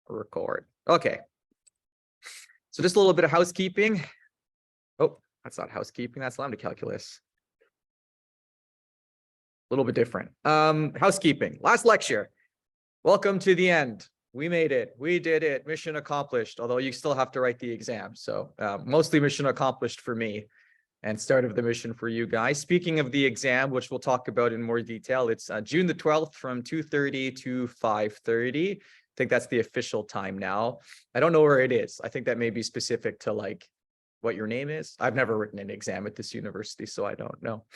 record. Okay. So just a little bit of housekeeping. Oh, that's not housekeeping. That's lambda calculus. A little bit different. Housekeeping. Last lecture. Welcome to the end. We made it. We did it. Mission accomplished. Although you still have to write the exam. So mostly mission accomplished for me and start of the mission for you guys. Speaking of the exam, which we'll talk about in more detail, it's June the 12th from 2:30 to 5:30. I think that's the official time now. I don't know where it is. I think that may be specific to like what your name is. I've never written an exam at this university, so I don't know.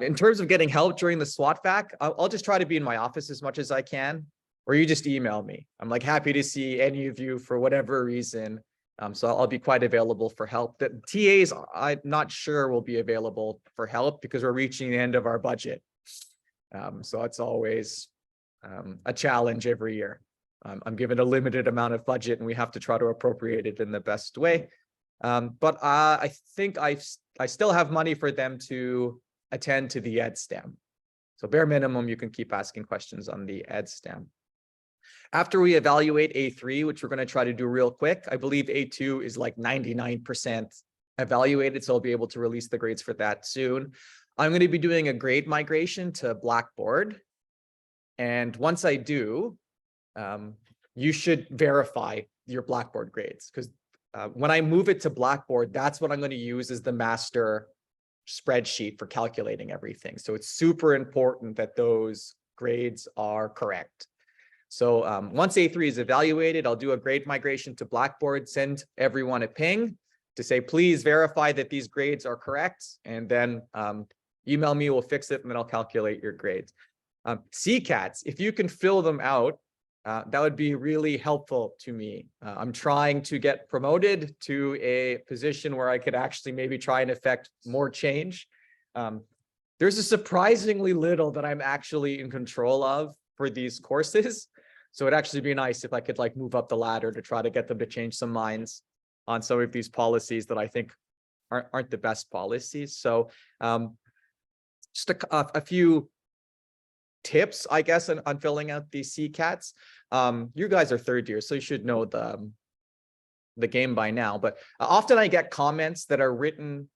In terms of getting help during the SWOT vac, I'll just try to be in my office as much as I can, or you just email me. I'm like happy to see any of you for whatever reason. So I'll be quite available for help. The TAs, I'm not sure will be available for help because we're reaching the end of our budget. So it's always a challenge every year. I'm given a limited amount of budget and we have to try to appropriate it in the best way. But I think I still have money for them to attend to the EdStem. So bare minimum, you can keep asking questions on the EdStem. After we evaluate A3, which we're going to try to do real quick, I believe A2 is like 99% evaluated, so I'll be able to release the grades for that soon. I'm going to be doing a grade migration to Blackboard. And once I do, you should verify your Blackboard grades, because when I move it to Blackboard, that's what I'm going to use as the master spreadsheet for calculating everything. So it's super important that those grades are correct. So once A3 is evaluated, I'll do a grade migration to Blackboard, send everyone a ping to say, please verify that these grades are correct. And then email me, we'll fix it, and then I'll calculate your grades. CCATs, if you can fill them out, that would be really helpful to me. I'm trying to get promoted to a position where I could actually maybe try and affect more change. There's a surprisingly little that I'm actually in control of for these courses. So it'd actually be nice if I could like move up the ladder to try to get them to change some minds on some of these policies that I think aren't the best policies. So just a few tips, I guess, on filling out these CCATs. You guys are third year, so you should know the game by now. But often I get comments that are written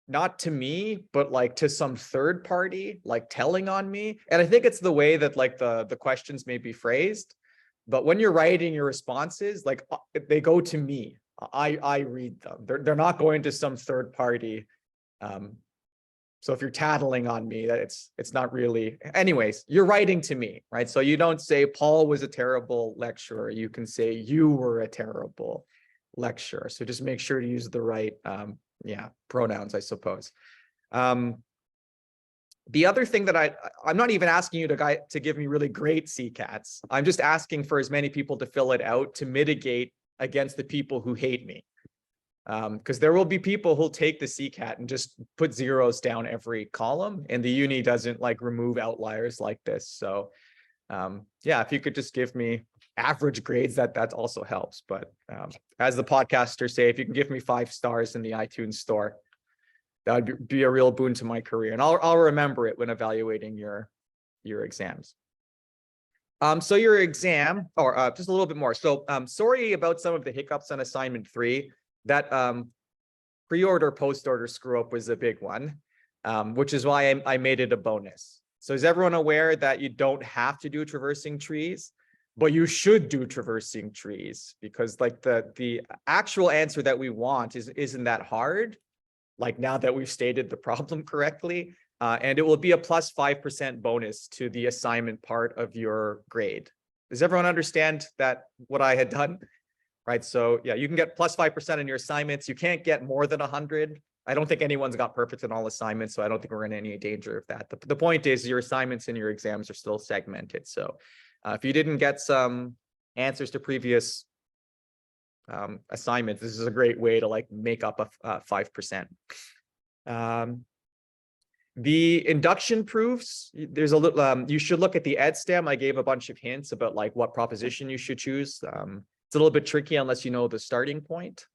not to me, but like to some third party, like telling on me. And I think it's the way that like the questions may be phrased. But when you're writing your responses, like they go to me. I read them. They're not going to some third party. So if you're tattling on me, it's not really. Anyways, you're writing to me, right? So you don't say Paul was a terrible lecturer. You can say you were a terrible lecturer. So just make sure to use the right pronouns, I suppose. The other thing that I'm not even asking you to give me really great CCATs. I'm just asking for as many people to fill it out to mitigate against the people who hate me. Because there will be people who'll take the CCAT and just put zeros down every column, and the uni doesn't like remove outliers like this. So yeah, if you could just give me average grades, that also helps. But as the podcasters say, if you can give me 5 stars in the iTunes store, that would be a real boon to my career, and I'll remember it when evaluating your exams. So your exam, or just a little bit more. So sorry about some of the hiccups on assignment 3. That pre-order, post-order screw up was a big one, which is why I made it a bonus. So is everyone aware that you don't have to do traversing trees, but you should do traversing trees, because like the actual answer that we want isn't that hard, like now that we've stated the problem correctly, and it will be a plus 5% bonus to the assignment part of your grade. Does everyone understand that what I had done? Right, so yeah, you can get plus 5% in your assignments. You can't get more than 100. I don't think anyone's got perfect in all assignments, so I don't think we're in any danger of that. The point is your assignments and your exams are still segmented. So if you didn't get some answers to previous assignments, this is a great way to like make up a 5%. The induction proofs, there's a little, you should look at the EdStem. I gave a bunch of hints about like what proposition you should choose. It's a little bit tricky unless you know the starting point.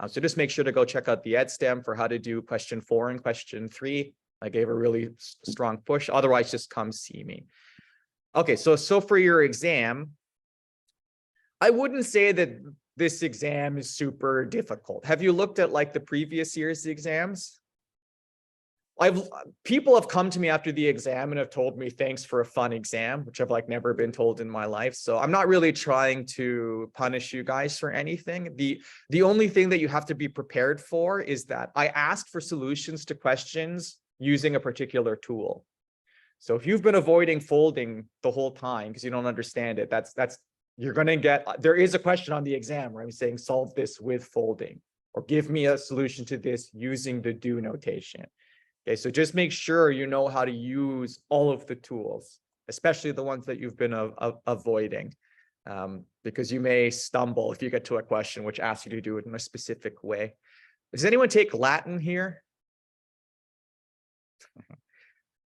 So just make sure to go check out the EdStem for how to do question 4 and question 3. I gave a really strong push. Otherwise, just come see me. Okay, so for your exam, I wouldn't say that this exam is super difficult. Have you looked at like the previous year's exams? People have come to me after the exam and have told me thanks for a fun exam, which I've like never been told in my life. So I'm not really trying to punish you guys for anything. The only thing that you have to be prepared for is that I ask for solutions to questions using a particular tool. So if you've been avoiding folding the whole time because you don't understand it, you're going to get, there is a question on the exam where I'm saying solve this with folding or give me a solution to this using the do notation. Okay, so just make sure you know how to use all of the tools, especially the ones that you've been avoiding, because you may stumble if you get to a question which asks you to do it in a specific way. Does anyone take Latin here?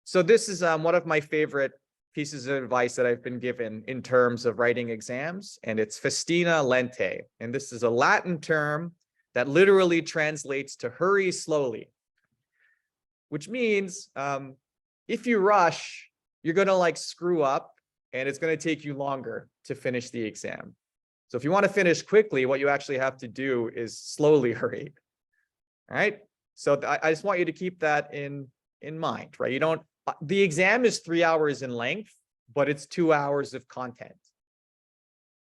So this is one of my favorite pieces of advice that I've been given in terms of writing exams, and it's festina lente. And this is a Latin term that literally translates to hurry slowly, which means if you rush, you're going to like screw up and it's going to take you longer to finish the exam. So if you want to finish quickly, what you actually have to do is slowly hurry. All right. So I just want you to keep that in mind, right? You don't, the exam is 3 hours in length, but it's 2 hours of content.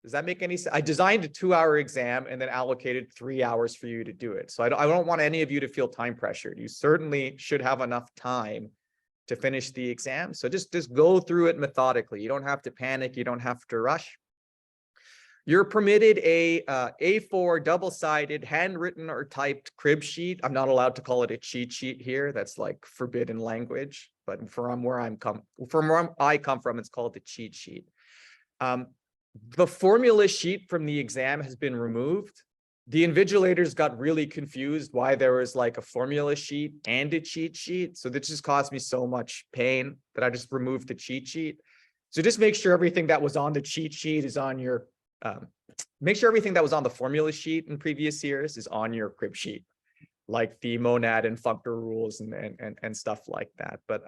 Does that make any sense? I designed a 2-hour exam and then allocated 3 hours for you to do it. So I don't want any of you to feel time pressured. You certainly should have enough time to finish the exam. So just go through it methodically. You don't have to panic. You don't have to rush. You're permitted a A4 double-sided handwritten or typed crib sheet. I'm not allowed to call it a cheat sheet here. That's like forbidden language. But from where I come from, it's called the cheat sheet. The formula sheet from the exam has been removed. The invigilators got really confused why there was like a formula sheet and a cheat sheet. So this just caused me so much pain that I just removed the cheat sheet. So just make sure everything that was on the cheat sheet is on your, make sure everything that was on the formula sheet in previous years is on your crib sheet, like the monad and functor rules and stuff like that. But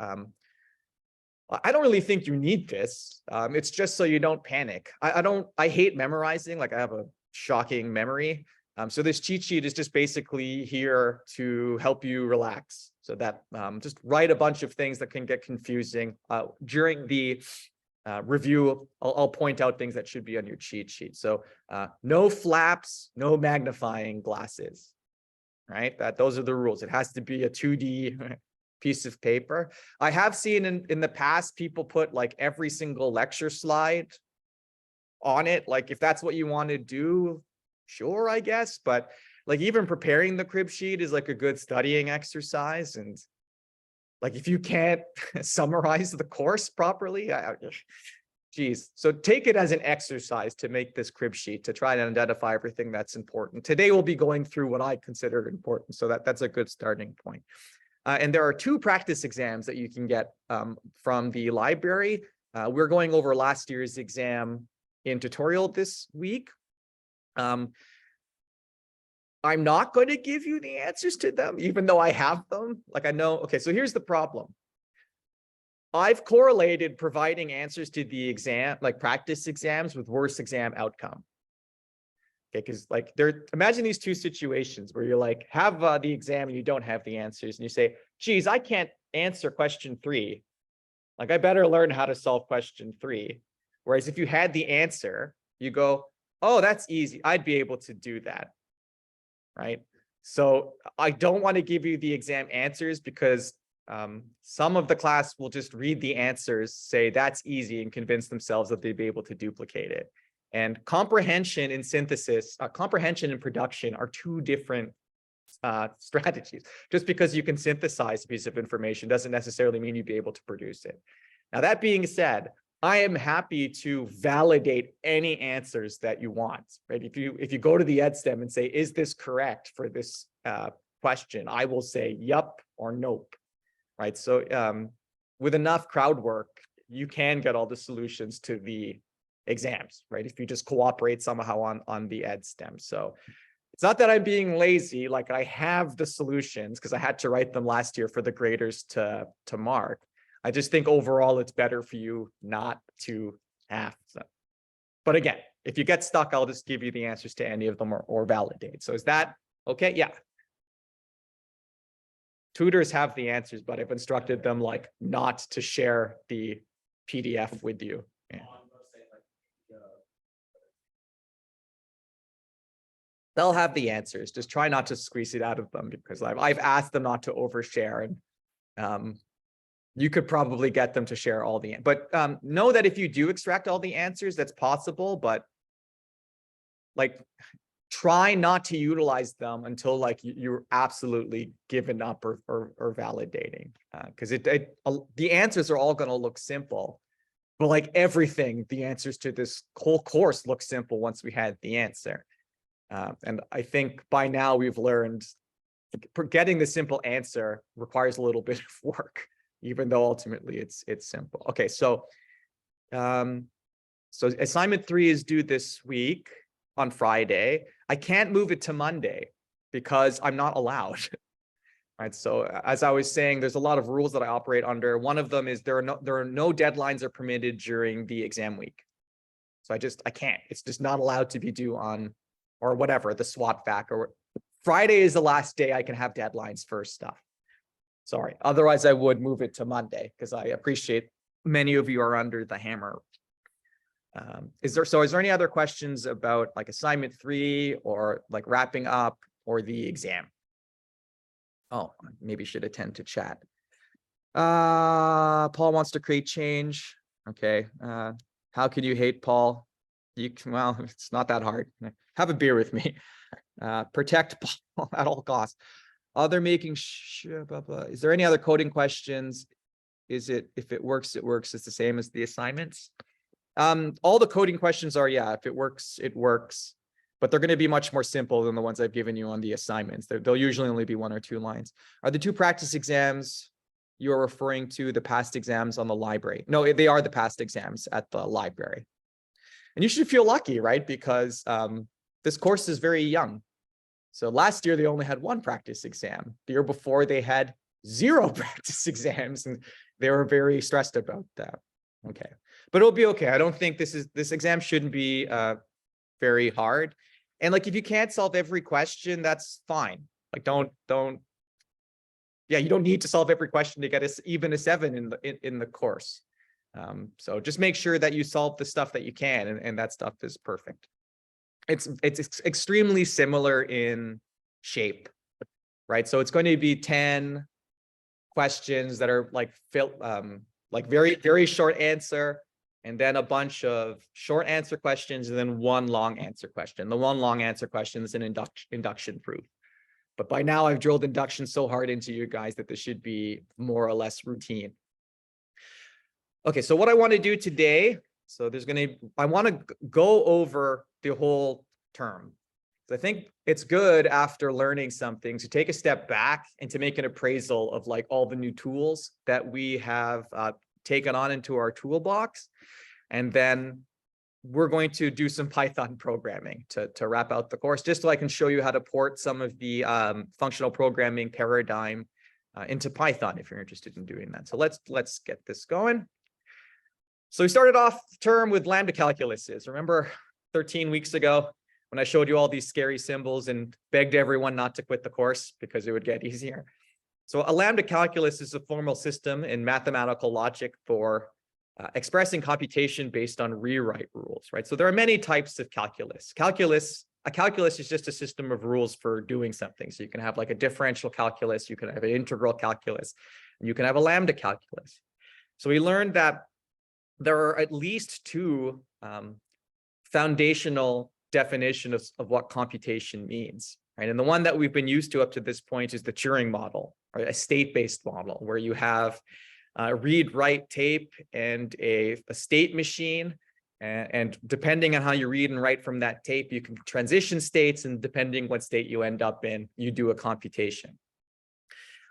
I don't really think you need this. It's just so you don't panic. I hate memorizing. Like I have a shocking memory. So this cheat sheet is just basically here to help you relax. So that just write a bunch of things that can get confusing. During the review, I'll point out things that should be on your cheat sheet. So no flaps, no magnifying glasses, right? Those are the rules. It has to be a 2D piece of paper. I have seen in the past people put like every single lecture slide on it. Like if that's what you want to do, sure, I guess. But like even preparing the crib sheet is like a good studying exercise. And like if you can't summarize the course properly, geez. So take it as an exercise to make this crib sheet to try to identify everything that's important. Today we'll be going through what I consider important. So that's a good starting point. And there are 2 practice exams that you can get from the library. We're going over last year's exam in tutorial this week. I'm not going to give you the answers to them, even though I have them. Like I know, okay, so here's the problem. I've correlated providing answers to the exam, like practice exams, with worse exam outcome. Okay, because like imagine these 2 situations where you're like, have the exam and you don't have the answers. And you say, geez, I can't answer question 3. Like I better learn how to solve question 3. Whereas if you had the answer, you go, oh, that's easy. I'd be able to do that, right? So I don't want to give you the exam answers because some of the class will just read the answers, say that's easy, and convince themselves that they'd be able to duplicate it. And comprehension and synthesis, comprehension and production are 2 different strategies. Just because you can synthesize a piece of information doesn't necessarily mean you'd be able to produce it. Now, that being said, I am happy to validate any answers that you want, right? If you go to the EdStem and say, is this correct for this question? I will say, yup or nope, right? So with enough crowd work, you can get all the solutions to the exams, right? If you just cooperate somehow on the EdStem. So it's not that I'm being lazy, like I have the solutions because I had to write them last year for the graders to mark. I just think overall it's better for you not to have them. But again, If you get stuck, I'll just give you the answers to any of them or validate. So is that okay? Yeah. Tutors have the answers, but I've instructed them like not to share the PDF with you. Yeah. They'll have the answers. Just try not to squeeze it out of them, because I've asked them not to overshare, and you could probably get them to share all the, but know that if you do extract all the answers, that's possible, but like try not to utilize them until like you're absolutely given up or validating, because the answers are all going to look simple, but like everything, the answers to this whole course look simple once we had the answer. And I think by now we've learned getting the simple answer requires a little bit of work, even though ultimately it's simple. Okay, so so assignment 3 is due this week on Friday. I can't move it to Monday because I'm not allowed. Right. So as I was saying, there's a lot of rules that I operate under. One of them is there are no deadlines are permitted during the exam week. So I can't. It's just not allowed to be due on, or whatever, the SWOT fact, or Friday is the last day I can have deadlines for stuff. Sorry. Otherwise, I would move it to Monday, because I appreciate many of you are under the hammer. Is there any other questions about like assignment 3 or like wrapping up or the exam? Oh, maybe should attend to chat. Paul wants to create change. Okay. How could you hate Paul? Well, it's not that hard. Have a beer with me. Protect Paul at all costs. Other making sure, blah, blah. Is there any other coding questions? Is it, if it works, it works. It's the same as the assignments. All the coding questions are, yeah, if it works, it works. But they're going to be much more simple than the ones I've given you on the assignments. They'll usually only be 1 or 2 lines. Are the 2 practice exams you are referring to the past exams on the library? No, they are the past exams at the library. And you should feel lucky, right? Because this course is very young. So last year, they only had 1 practice exam. The year before, they had 0 practice exams, and they were very stressed about that. Okay, but it'll be okay. I don't think this exam shouldn't be very hard. And like, if you can't solve every question, that's fine. Like, yeah, you don't need to solve every question to get even a 7 in the course. So just make sure that you solve the stuff that you can, and that stuff is perfect. It's extremely similar in shape, right? So it's going to be 10 questions that are like very, very short answer, and then a bunch of short answer questions, and then 1 long answer question. The 1 long answer question is an induction proof. But by now I've drilled induction so hard into you guys that this should be more or less routine. Okay, so what I want to do today, so I want to go over the whole term. So I think it's good after learning something to take a step back and to make an appraisal of like all the new tools that we have taken on into our toolbox. And then we're going to do some Python programming to wrap out the course, just so I can show you how to port some of the functional programming paradigm into Python if you're interested in doing that. So let's get this going. So we started off the term with lambda calculuses. Remember 13 weeks ago when I showed you all these scary symbols and begged everyone not to quit the course because it would get easier? So a lambda calculus is a formal system in mathematical logic for expressing computation based on rewrite rules, right? So there are many types of calculus. A calculus is just a system of rules for doing something. So you can have like a differential calculus, you can have an integral calculus, and you can have a lambda calculus. So we learned that there are at least 2 foundational definitions of what computation means, right? And the one that we've been used to up to this point is the Turing model, or a state-based model, where you have read, write, tape, and a state machine. And depending on how you read and write from that tape, you can transition states, and depending what state you end up in, you do a computation.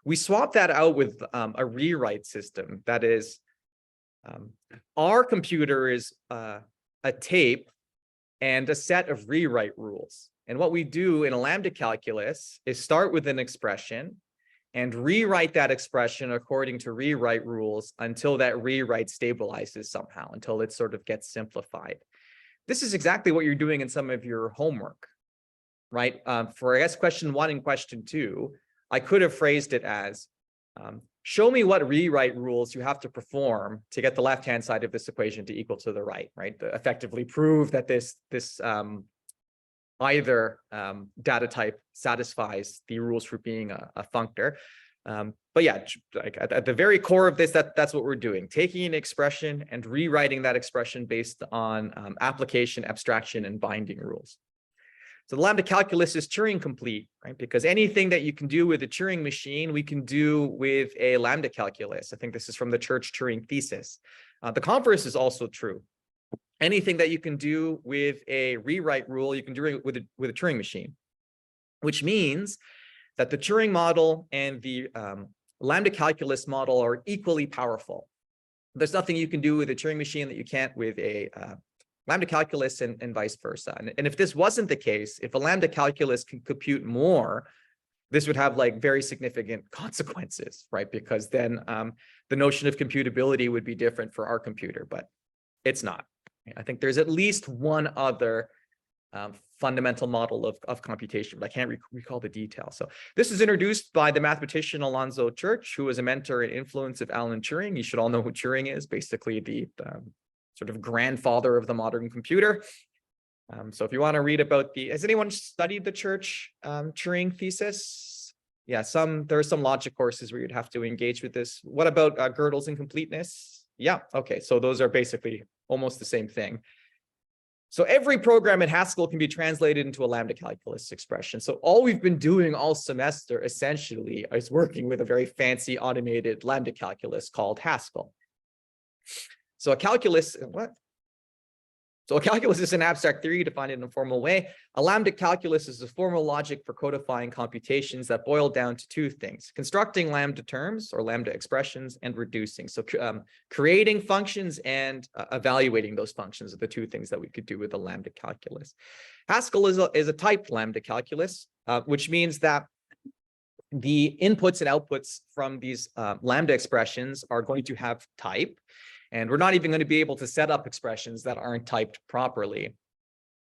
We swap that out with a rewrite system. That is, our computer is a tape and a set of rewrite rules. And what we do in a lambda calculus is start with an expression and rewrite that expression according to rewrite rules until that rewrite stabilizes somehow, until it sort of gets simplified. this is exactly what you're doing in some of your homework, right? For I guess question 1 and question 2, I could have phrased it as, show me what rewrite rules you have to perform to get the left-hand side of this equation to equal to the right, right? Effectively prove that this either data type satisfies the rules for being a functor. But yeah, like at the very core of this, that's what we're doing, taking an expression and rewriting that expression based on application, abstraction, and binding rules. So the lambda calculus is Turing complete, right? Because anything that you can do with a Turing machine, we can do with a lambda calculus. I think this is from the Church Turing thesis. The converse is also true. Anything that you can do with a rewrite rule, you can do it with a Turing machine, which means that the Turing model and the lambda calculus model are equally powerful. There's nothing you can do with a Turing machine that you can't with a lambda calculus and vice versa. And if this wasn't the case, if a lambda calculus can compute more, this would have like very significant consequences, right? Because then the notion of computability would be different for our computer, but it's not. I think there's at least one other fundamental model of computation, but I can't recall the details. So this was introduced by the mathematician Alonzo Church, who was a mentor and influence of Alan Turing. You should all know who Turing is, basically the sort of grandfather of the modern computer. So if you want to read about has anyone studied the Church Turing thesis? Yeah, there are some logic courses where you'd have to engage with this. What about Gödel's incompleteness? Yeah, okay, so those are basically almost the same thing. So every program in Haskell can be translated into a lambda calculus expression. So all we've been doing all semester essentially is working with a very fancy automated lambda calculus called Haskell. So a calculus, So a calculus is an abstract theory defined in a formal way. A lambda calculus is a formal logic for codifying computations that boil down to 2 things: constructing lambda terms or lambda expressions and reducing. So creating functions and evaluating those functions are the 2 things that we could do with a lambda calculus. Haskell is a typed lambda calculus, which means that the inputs and outputs from these lambda expressions are going to have type. And we're not even going to be able to set up expressions that aren't typed properly.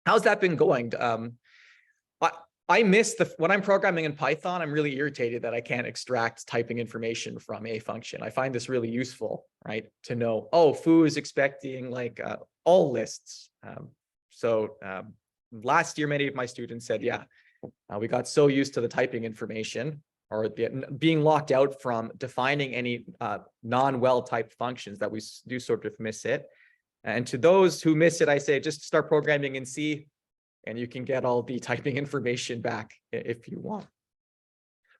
How's that been going? I miss when I'm programming in Python, I'm really irritated that I can't extract typing information from a function. I find this really useful, right? To know, oh, foo is expecting like all lists. Last year, many of my students said, yeah, we got so used to the typing information or being locked out from defining any non-well-typed functions that we do sort of miss it. And to those who miss it, I say, just start programming in C, and you can get all the typing information back if you want.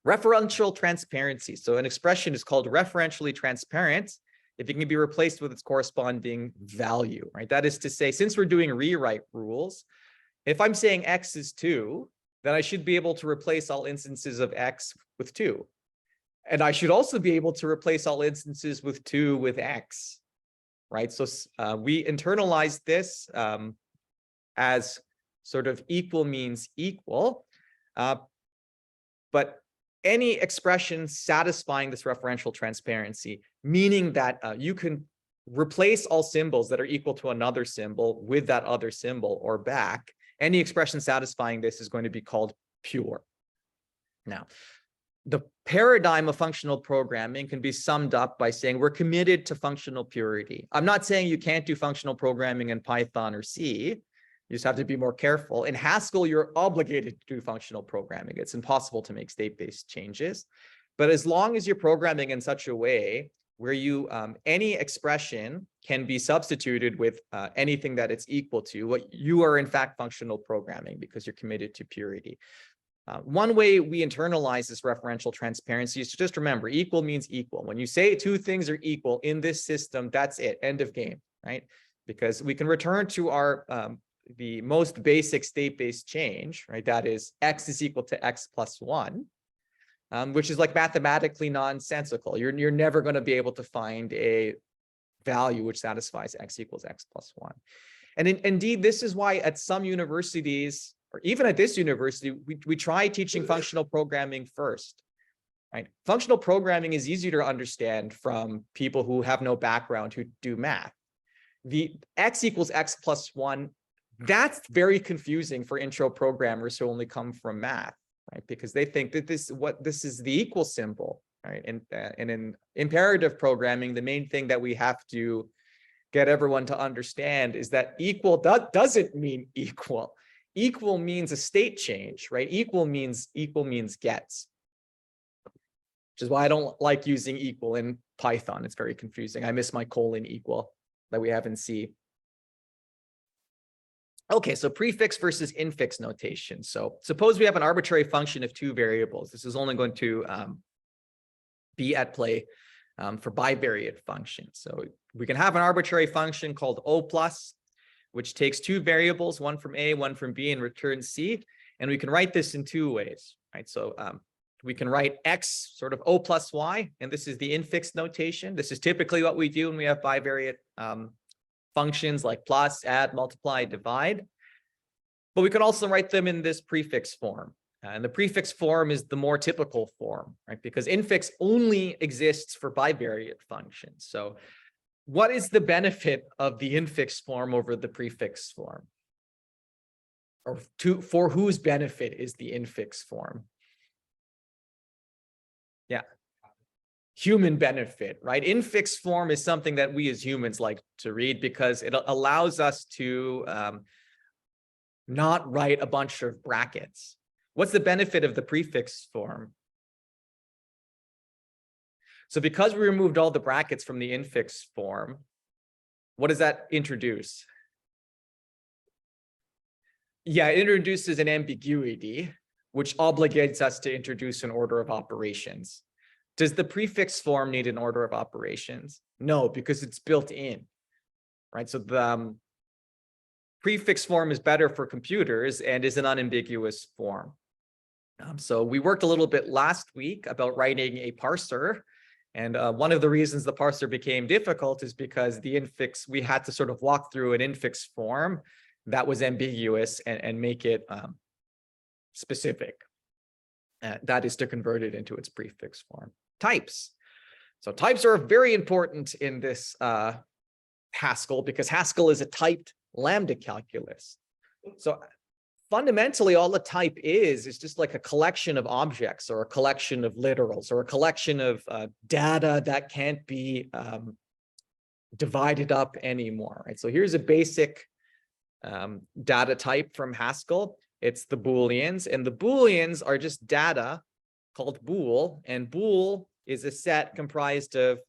Referential transparency. So an expression is called referentially transparent if it can be replaced with its corresponding value, right? That is to say, since we're doing rewrite rules, if I'm saying X is 2, then I should be able to replace all instances of X with 2. And I should also be able to replace all instances with 2 with X, right? So we internalize this as sort of equal means equal, but any expression satisfying this referential transparency, meaning that you can replace all symbols that are equal to another symbol with that other symbol or back, any expression satisfying this is going to be called pure. Now, the paradigm of functional programming can be summed up by saying we're committed to functional purity. I'm not saying you can't do functional programming in Python or C. You just have to be more careful. In Haskell, you're obligated to do functional programming. It's impossible to make state-based changes. But as long as you're programming in such a way where you any expression can be substituted with anything that it's equal to, what you are in fact functional programming because you're committed to purity. One way we internalize this referential transparency is to just remember equal means equal. When you say 2 things are equal in this system, that's it, end of game, right? Because we can return to our the most basic state-based change, right? That is X is equal to X plus 1. Which is like mathematically nonsensical. You're never going to be able to find a value which satisfies X equals X plus 1. And indeed, this is why at some universities, or even at this university, we try teaching functional programming first, right? Functional programming is easier to understand from people who have no background who do math. The X equals X plus 1 That's very confusing for intro programmers who only come from math, right? Because they think that this is the equal symbol, right? And in imperative programming, the main thing that we have to get everyone to understand is that equal doesn't mean equal. Equal means a state change, right? Equal means gets, which is why I don't like using equal in Python. It's very confusing. I miss my colon equal that we have in C. Okay, so prefix versus infix notation. So suppose we have an arbitrary function of two variables. This is only going to be at play for bivariate functions. So we can have an arbitrary function called O plus, which takes two variables, one from A, one from B, and returns C. And we can write this in two ways, right? So we can write X sort of O plus Y, and this is the infix notation. This is typically what we do when we have bivariate functions like plus, add, multiply, divide. But we can also write them in this prefix form. And the prefix form is the more typical form, right? Because infix only exists for bivariate functions. So what is the benefit of the infix form over the prefix form? Or for whose benefit is the infix form? Yeah. Human benefit, right? Infix form is something that we as humans like to read because it allows us to not write a bunch of brackets. What's the benefit of the prefix form? So because we removed all the brackets from the infix form, what does that introduce? Yeah, it introduces an ambiguity, which obligates us to introduce an order of operations. Does the prefix form need an order of operations? No, because it's built in, right? So the prefix form is better for computers and is an unambiguous form. So we worked a little bit last week about writing a parser. And one of the reasons the parser became difficult is because the infix, we had to sort of walk through an infix form that was ambiguous and make it specific. That is to convert it into its prefix form. Types. So types are very important in this Haskell because Haskell is a typed lambda calculus. So fundamentally, all a type is just like a collection of objects or a collection of literals or a collection of data that can't be divided up anymore, right? So here's a basic data type from Haskell. It's the Booleans, and the Booleans are just data called bool, and bool is a set comprised of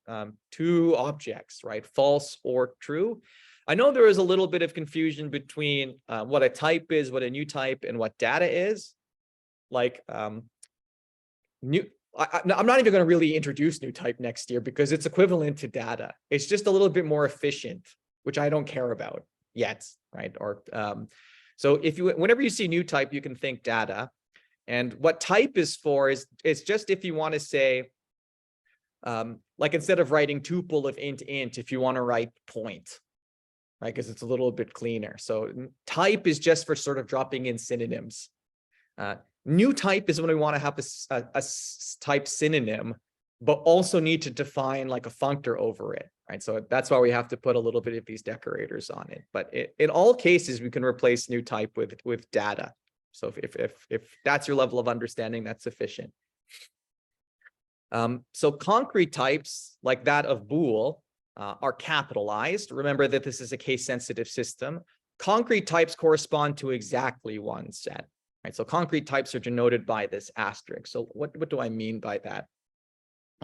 two objects, right? False or true. I know there is a little bit of confusion between what a type is, what a new type, and what data is. Like I'm not even going to really introduce new type next year because it's equivalent to data. It's just a little bit more efficient, which I don't care about yet, right? Or so whenever you see new type, you can think data. And what type is for is it's just if you want to say, like instead of writing tuple of int, if you want to write point, right? Because it's a little bit cleaner. So type is just for sort of dropping in synonyms. New type is when we want to have a type synonym, but also need to define like a functor over it, right? So that's why we have to put a little bit of these decorators on it. But in all cases, we can replace new type with data. So if that's your level of understanding, that's sufficient. So concrete types like that of bool are capitalized. Remember that this is a case-sensitive system. Concrete types correspond to exactly one set, right? So concrete types are denoted by this asterisk. So what do I mean by that?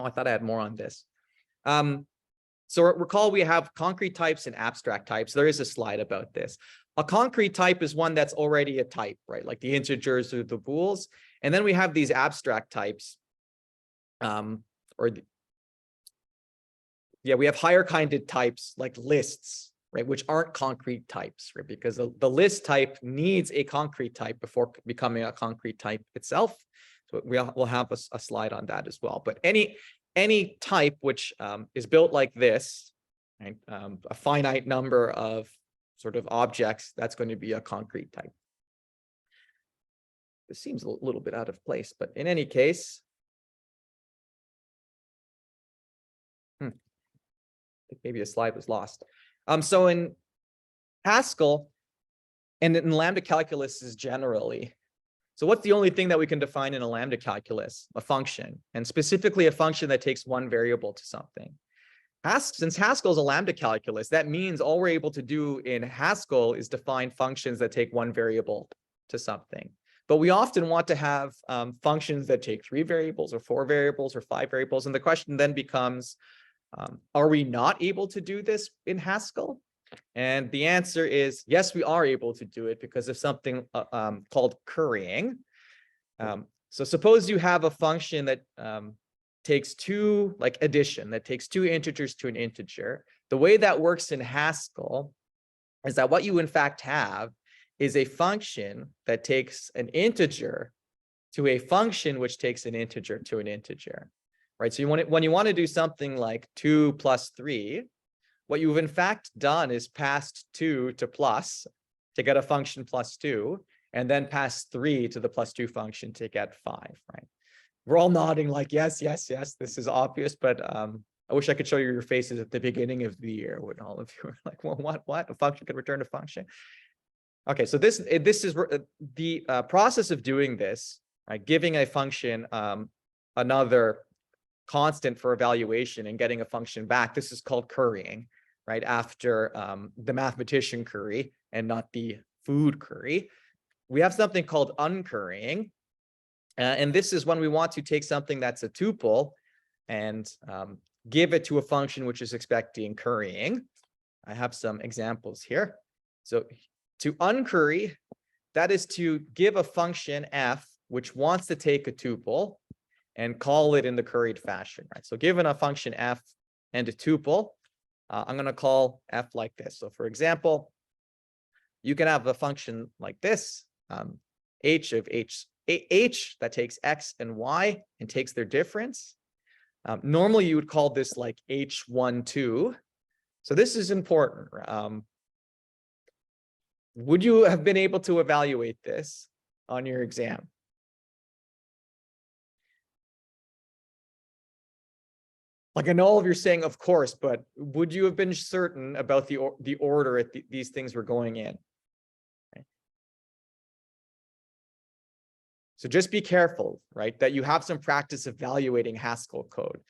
Oh, I thought I had more on this. So recall we have concrete types and abstract types. There is a slide about this. A concrete type is one that's already a type, right? Like the integers or the bools. And then we have these abstract types. We have higher kinded types like lists, right? Which aren't concrete types, right? Because the list type needs a concrete type before becoming a concrete type itself. So we'll have a slide on that as well. But any type which is built like this, right? A finite number of sort of objects, that's going to be a concrete type. This seems a little bit out of place, but in any case, I think maybe a slide was lost. So in Haskell, And in lambda calculus is generally. So what's the only thing that we can define in a lambda calculus? A function, and specifically a function that takes one variable to something. Since Haskell is a lambda calculus, that means all we're able to do in Haskell is define functions that take one variable to something. But we often want to have functions that take 3 variables or 4 variables or 5 variables. And the question then becomes, are we not able to do this in Haskell? And the answer is yes, we are able to do it because of something called currying. So suppose you have a function that takes addition, that takes 2 integers to an integer. The way that works in Haskell is that what you in fact have is a function that takes an integer to a function which takes an integer to an integer, right? So when you want to do something like 2 plus 3, what you've in fact done is passed 2 to plus to get a function plus 2, and then passed 3 to the plus 2 function to get 5, right? We're all nodding like, yes, yes, yes, this is obvious, but I wish I could show you your faces at the beginning of the year when all of you were like, well, what? A function can return a function? Okay, so this is the process of doing this, right? Giving a function another constant for evaluation and getting a function back. This is called currying, right? After the mathematician curry and not the food curry. We have something called uncurrying. And this is when we want to take something that's a tuple and give it to a function which is expecting currying. I have some examples here. So to uncurry, that is to give a function f which wants to take a tuple and call it in the curried fashion, right? So given a function f and a tuple, I'm going to call f like this. So for example, you can have a function like this, h of h that takes x and y and takes their difference. Normally you would call this like h12. So this is important. Would you have been able to evaluate this on your exam? Like, I know all of you are saying, of course, but would you have been certain about the order these things were going in? Okay. So just be careful, right, that you have some practice evaluating Haskell code,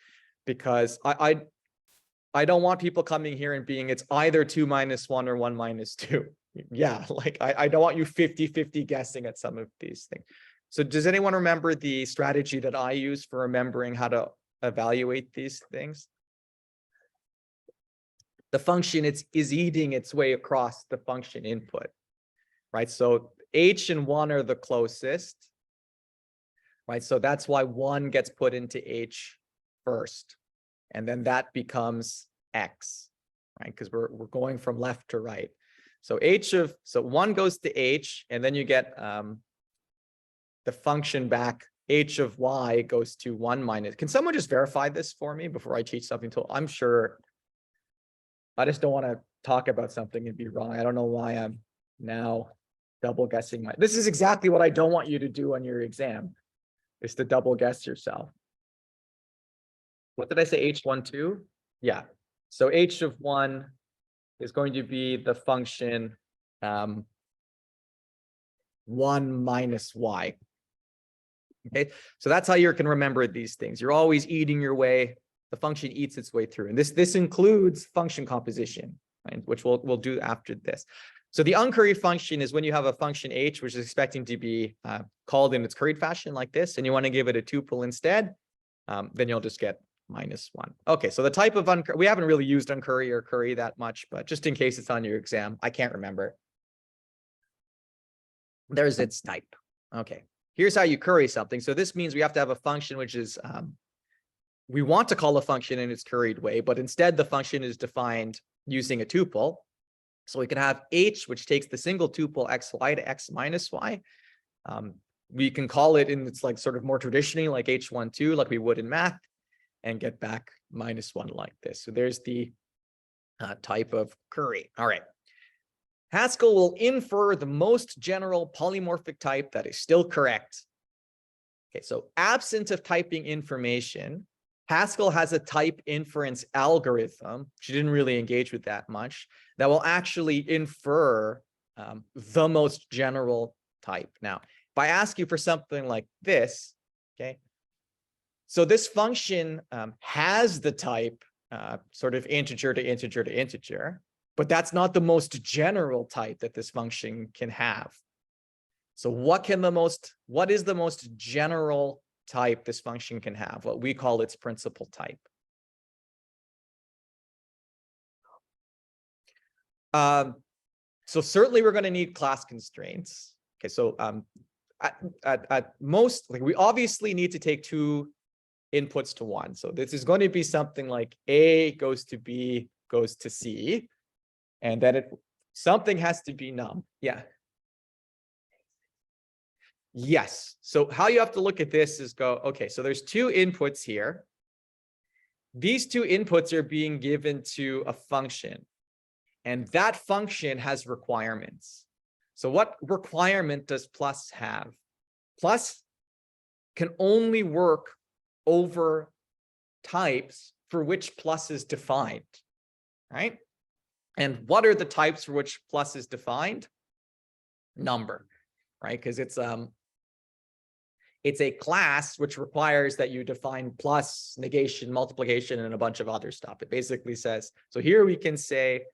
because I don't want people coming here and being, it's either 2 minus 1 or 1 minus 2. Yeah, like I don't want you 50-50 guessing at some of these things. So does anyone remember the strategy that I use for remembering how to evaluate these things? The function is eating its way across the function input, right? So h and 1 are the closest, right? So that's why 1 gets put into h first, and then that becomes x, right? Because we're going from left to right. So 1 goes to h, and then you get the function back. H of y goes to 1 minus. Can someone just verify this for me before I teach something to? I'm sure. I just don't want to talk about something and be wrong. I don't know why I'm now double guessing this is exactly what I don't want you to do on your exam, is to double guess yourself. What did I say? H12? Yeah. So h of 1 is going to be the function 1 minus y. Okay, so that's how you can remember these things. You're always eating your way. The function eats its way through, and this includes function composition, right, which we'll do after this. So the uncurried function is when you have a function h which is expecting to be called in its curried fashion like this, and you want to give it a tuple instead. Then you'll just get -1. Okay, so the type of uncurry, we haven't really used uncurry or curry that much, but just in case it's on your exam, I can't remember. There's its type. Okay. Here's how you curry something. So this means we have to have a function which is, we want to call a function in its curried way, but instead the function is defined using a tuple. So we can have h, which takes the single tuple xy to x minus y. We can call it in its like sort of more traditionally like h12, like we would in math, and get back -1 like this. So there's the type of curry. All right. Haskell will infer the most general polymorphic type that is still correct. Okay, so absent of typing information, Haskell has a type inference algorithm, she didn't really engage with that much, that will actually infer the most general type. Now, if I ask you for something like this, okay, so this function has the type sort of integer to integer to integer, but that's not the most general type that this function can have. So what is the most general type this function can have, what we call its principal type? So certainly we're going to need class constraints. Okay, so at most, like, we obviously need to take two inputs to one. So this is going to be something like A goes to B goes to C, and then something has to be num. Yeah. Yes. So how you have to look at this is go, okay, so there's two inputs here. These two inputs are being given to a function, and that function has requirements. So what requirement does plus have? Plus can only work over types for which plus is defined, right? And what are the types for which plus is defined? Number, right? Because it's a class which requires that you define plus, negation, multiplication, and a bunch of other stuff. It basically says, so here we can say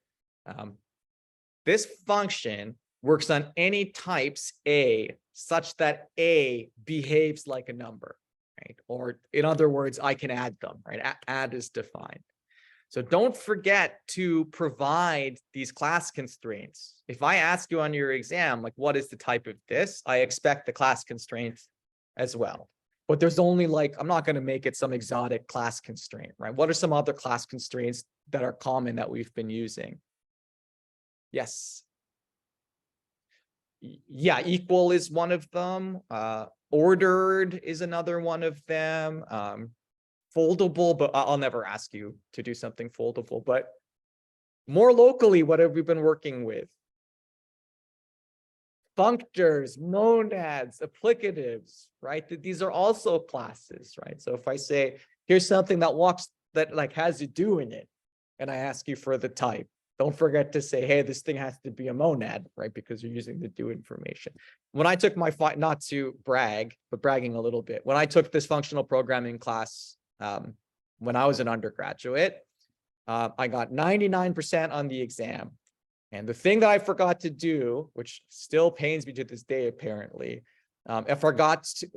this function works on any types A such that A behaves like a number, right? Or in other words, I can add them, right? Add is defined. So don't forget to provide these class constraints. If I ask you on your exam, like, what is the type of this? I expect the class constraints as well. But there's only, like, I'm not going to make it some exotic class constraint, right? What are some other class constraints that are common that we've been using? Yes. Yeah, equal is one of them. Ordered is another one of them. Foldable, but I'll never ask you to do something foldable. But more locally, what have we been working with? Functors, monads, applicatives, right? These are also classes, right? So if I say, here's something that walks, that like has a do in it, and I ask you for the type, don't forget to say, hey, this thing has to be a monad, right? Because you're using the do information. When I took my, not to brag, but bragging a little bit, when I took this functional programming class, when I was an undergraduate, I got 99% on the exam. And the thing that I forgot to do, which still pains me to this day, apparently, I forgot to,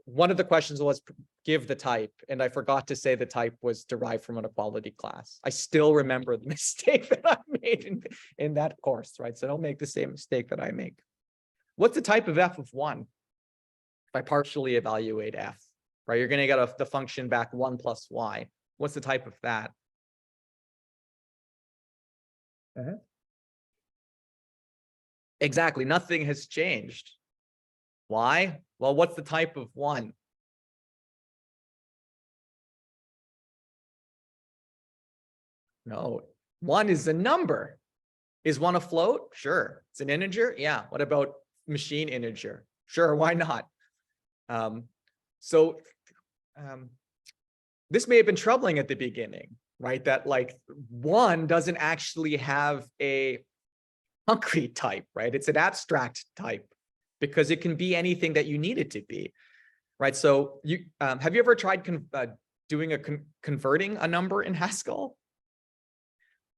one of the questions was give the type, and I forgot to say the type was derived from an equality class. I still remember the mistake that I made in that course, right? So don't make the same mistake that I make. What's the type of f of 1? If I partially evaluate f, right? You're going to get the function back 1 plus y. What's the type of that? Exactly. Nothing has changed. Why? Well, what's the type of 1? No, 1 is a number. Is 1 a float? Sure. It's an integer. Yeah. What about machine integer? Sure. Why not? This may have been troubling at the beginning, right? That like 1 doesn't actually have a concrete type, right? It's an abstract type because it can be anything that you need it to be, right? So you have you ever tried converting a number in Haskell?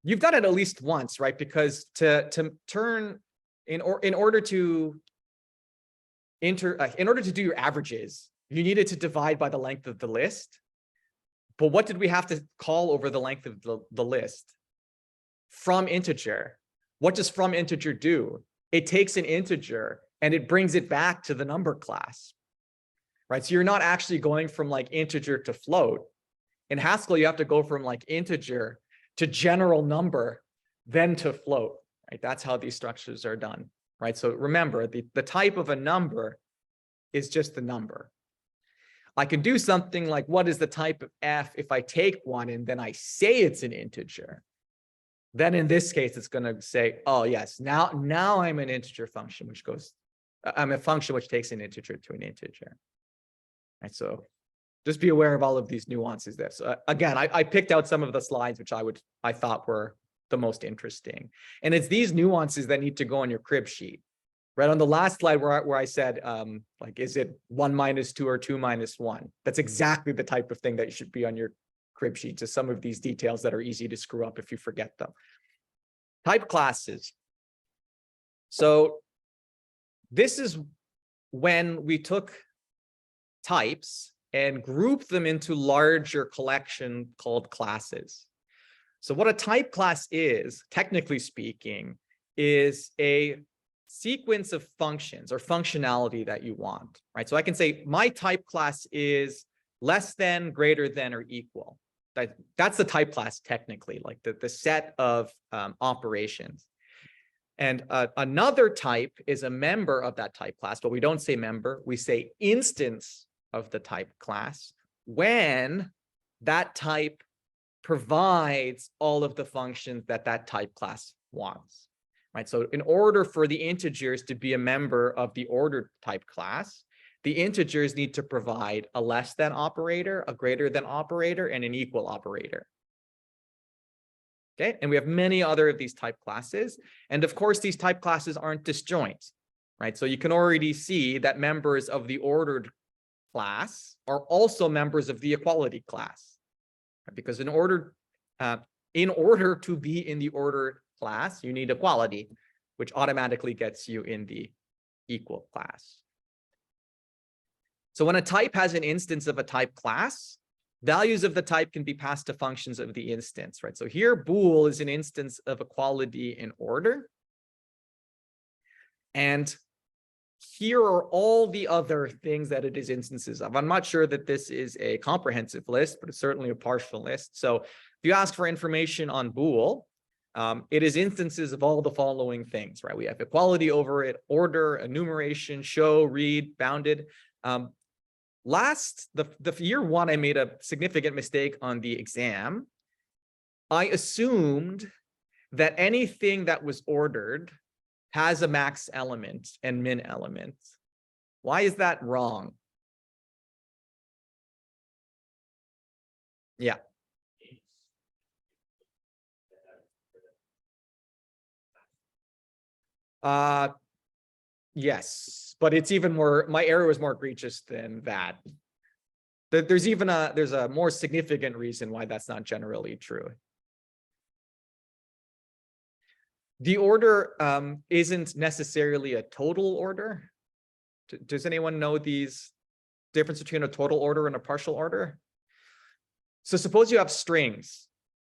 You've done it at least once, right? Because to turn in order to do your averages, you needed to divide by the length of the list. But what did we have to call over the length of the list? From integer. What does from integer do? It takes an integer and it brings it back to the number class, right? So you're not actually going from like integer to float. In Haskell, you have to go from like integer to general number, then to float, right? That's how these structures are done, right? So remember, the type of a number is just the number. I can do something like, what is the type of f if I take 1 and then I say it's an integer? Then in this case, it's going to say, oh, yes, now I'm an integer function, which goes, I'm a function which takes an integer to an integer. And so just be aware of all of these nuances there. So again, I picked out some of the slides which I thought were the most interesting. And it's these nuances that need to go on your crib sheet. Right on the last slide where I said, like, is it 1 minus 2 or 2 minus 1? That's exactly the type of thing that should be on your crib sheet. Just some of these details that are easy to screw up if you forget them. Type classes. So this is when we took types and grouped them into larger collection called classes. So what a type class is, technically speaking, is a sequence of functions or functionality that you want, right? So I can say my type class is less than, greater than, or equal. That's the type class technically, like the set of operations. And another type is a member of that type class, but we don't say member, we say instance of the type class when that type provides all of the functions that that type class wants, right? So in order for the integers to be a member of the ordered type class, the integers need to provide a less than operator, a greater than operator, and an equal operator. Okay, and we have many other of these type classes. And of course, these type classes aren't disjoint, right? So you can already see that members of the ordered class are also members of the equality class, right? Because in order to be in the ordered class, you need equality, which automatically gets you in the equal class. So when a type has an instance of a type class, values of the type can be passed to functions of the instance, right? So here, bool is an instance of equality in order. And here are all the other things that it is instances of. I'm not sure that this is a comprehensive list, but it's certainly a partial list. So if you ask for information on bool, it is instances of all the following things, right? We have equality over it, order, enumeration, show, read, bounded. The year one, I made a significant mistake on the exam. I assumed that anything that was ordered has a max element and min element. Why is that wrong? Yeah. Yes, but it's even more, my error was more egregious than that. There's a more significant reason why that's not generally true. The order isn't necessarily a total order. Does anyone know these difference between a total order and a partial order? So suppose you have strings.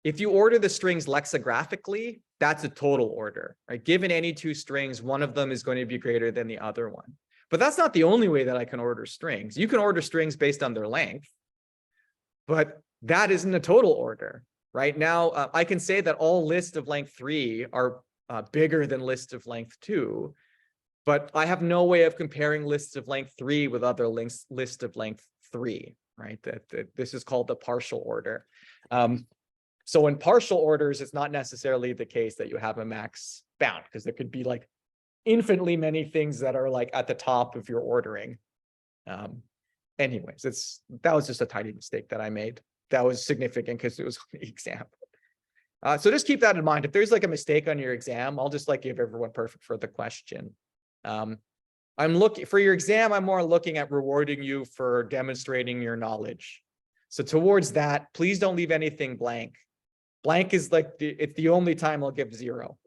If you order the strings lexigraphically, that's a total order, right? Given any two strings, one of them is going to be greater than the other one. But that's not the only way that I can order strings. You can order strings based on their length, but that isn't a total order. Right now, I can say that all lists of length 3 are bigger than lists of length 2, but I have no way of comparing lists of length 3 with other lists of length 3, right? This is called the partial order. So in partial orders, it's not necessarily the case that you have a max bound, because there could be like infinitely many things that are like at the top of your ordering. Anyways, that was just a tiny mistake that I made. That was significant because it was on the exam. So just keep that in mind. If there's like a mistake on your exam, I'll just like give everyone perfect for the question. I'm looking for your exam. I'm more looking at rewarding you for demonstrating your knowledge. So towards that, please don't leave anything blank. Blank is like it's the only time I'll give 0.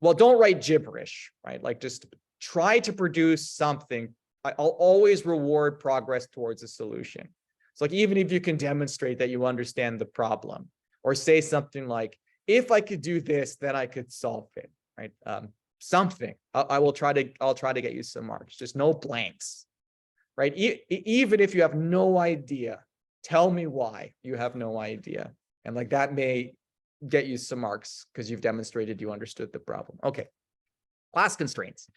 Well, don't write gibberish, right? Like just try to produce something. I'll always reward progress towards a solution. So like even if you can demonstrate that you understand the problem, or say something like, if I could do this, then I could solve it, right? Something. I'll try to get you some marks. Just no blanks, right? Even if you have no idea, tell me why you have no idea. And like that may get you some marks because you've demonstrated you understood the problem. Okay. Class constraints.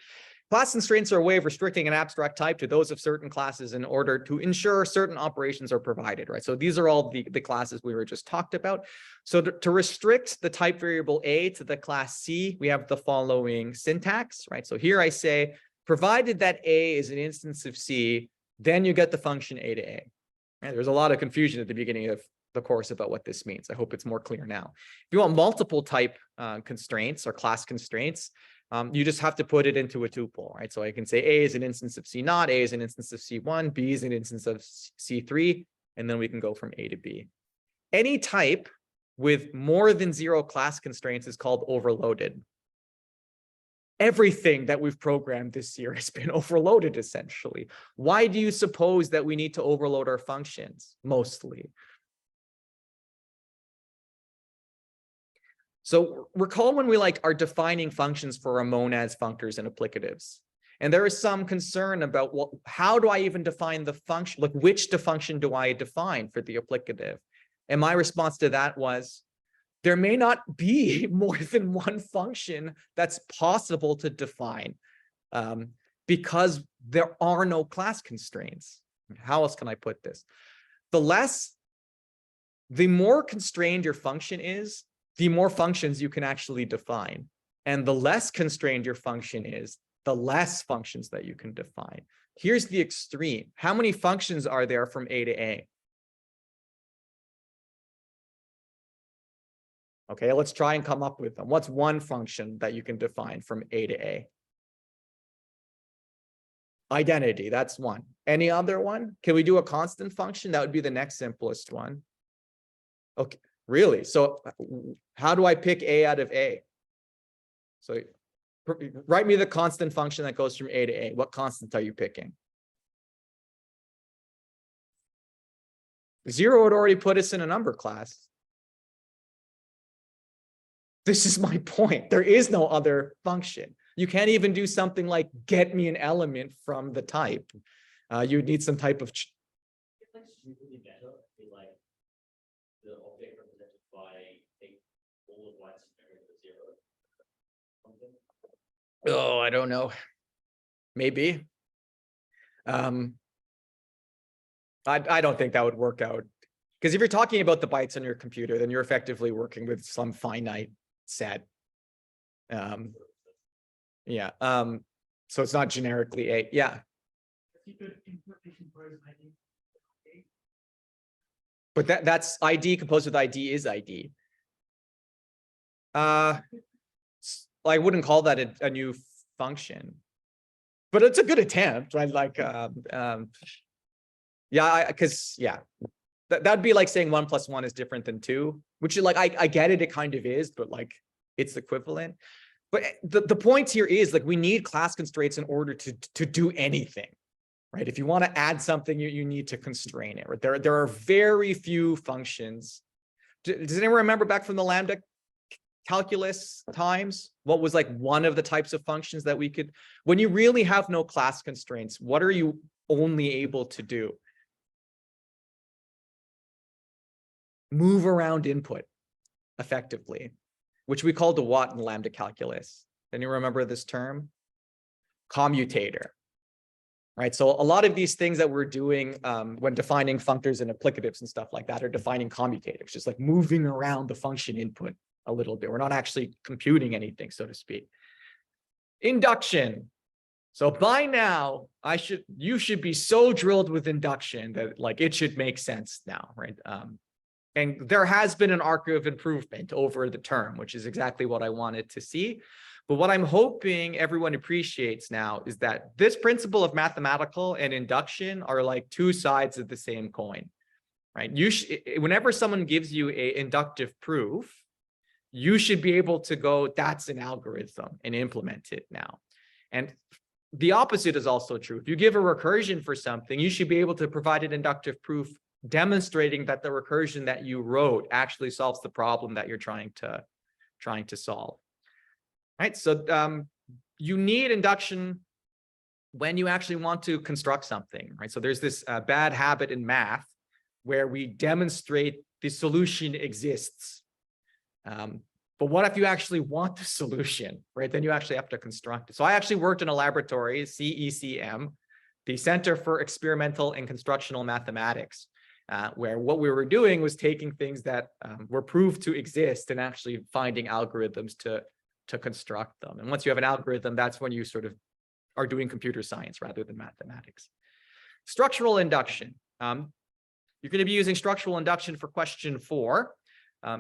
Class constraints are a way of restricting an abstract type to those of certain classes in order to ensure certain operations are provided, right? So these are all the classes we were just talked about. So to restrict the type variable A to the class C, we have the following syntax, right? So here I say, provided that A is an instance of C, then you get the function A to A. Right? There's a lot of confusion at the beginning of the course about what this means. I hope it's more clear now. If you want multiple type constraints or class constraints, you just have to put it into a tuple, right? So I can say A is an instance of C0, A is an instance of C1, B is an instance of C3, and then we can go from A to B. Any type with more than 0 class constraints is called overloaded. Everything that we've programmed this year has been overloaded, essentially. Why do you suppose that we need to overload our functions? Mostly. So recall when we are defining functions for our monads, functors, and applicatives. And there is some concern about, well, how do I even define the function? Like, which function do I define for the applicative? And my response to that was, there may not be more than one function that's possible to define because there are no class constraints. How else can I put this? The more constrained your function is, the more functions you can actually define. And the less constrained your function is, the less functions that you can define. Here's the extreme. How many functions are there from A to A? Okay, let's try and come up with them. What's one function that you can define from A to A? Identity, that's one. Any other one? Can we do a constant function? That would be the next simplest one. Okay, really? So how do I pick A out of A? So write me the constant function that goes from A to A. What constant are you picking? 0 would already put us in a number class. This is my point. There is no other function. You can't even do something like get me an element from the type. You need some type of. Oh, I don't know. Maybe. I don't think that would work out. Because if you're talking about the bytes on your computer, then you're effectively working with some finite set. Yeah. So it's not generically A. Yeah. But that's ID composed with ID is ID. I wouldn't call that a new function, but it's a good attempt, right? Like, yeah, because that'd be like saying 1 + 1 is different than 2, which is like, I get it, it kind of is, but like it's equivalent. But the point here is like, we need class constraints in order to do anything, right? If you want to add something, you need to constrain it, right? There are very few functions. Does anyone remember back from the lambda calculus times, what was like one of the types of functions that we could, when you really have no class constraints, what are you only able to do? Move around input effectively, which we call the what in lambda calculus. Can you remember this term? Commutator, right? So a lot of these things that we're doing when defining functors and applicatives and stuff like that are defining commutators, just like moving around the function input a little bit. We're not actually computing anything, so to speak. Induction. So by now, you should be so drilled with induction that like it should make sense now, right? And there has been an arc of improvement over the term, which is exactly what I wanted to see. But what I'm hoping everyone appreciates now is that this principle of mathematical and induction are like two sides of the same coin, right? Whenever someone gives you an inductive proof, you should be able to go, that's an algorithm, and implement it now. And the opposite is also true. If you give a recursion for something, you should be able to provide an inductive proof demonstrating that the recursion that you wrote actually solves the problem that you're trying to solve. Right? So you need induction when you actually want to construct something, right? So there's this bad habit in math where we demonstrate the solution exists. But what if you actually want the solution, right? Then you actually have to construct it. So I actually worked in a laboratory, CECM, the Center for Experimental and Constructional Mathematics, where what we were doing was taking things that were proved to exist and actually finding algorithms to construct them. And once you have an algorithm, that's when you sort of are doing computer science rather than mathematics. Structural induction. you're going to be using structural induction for question 4.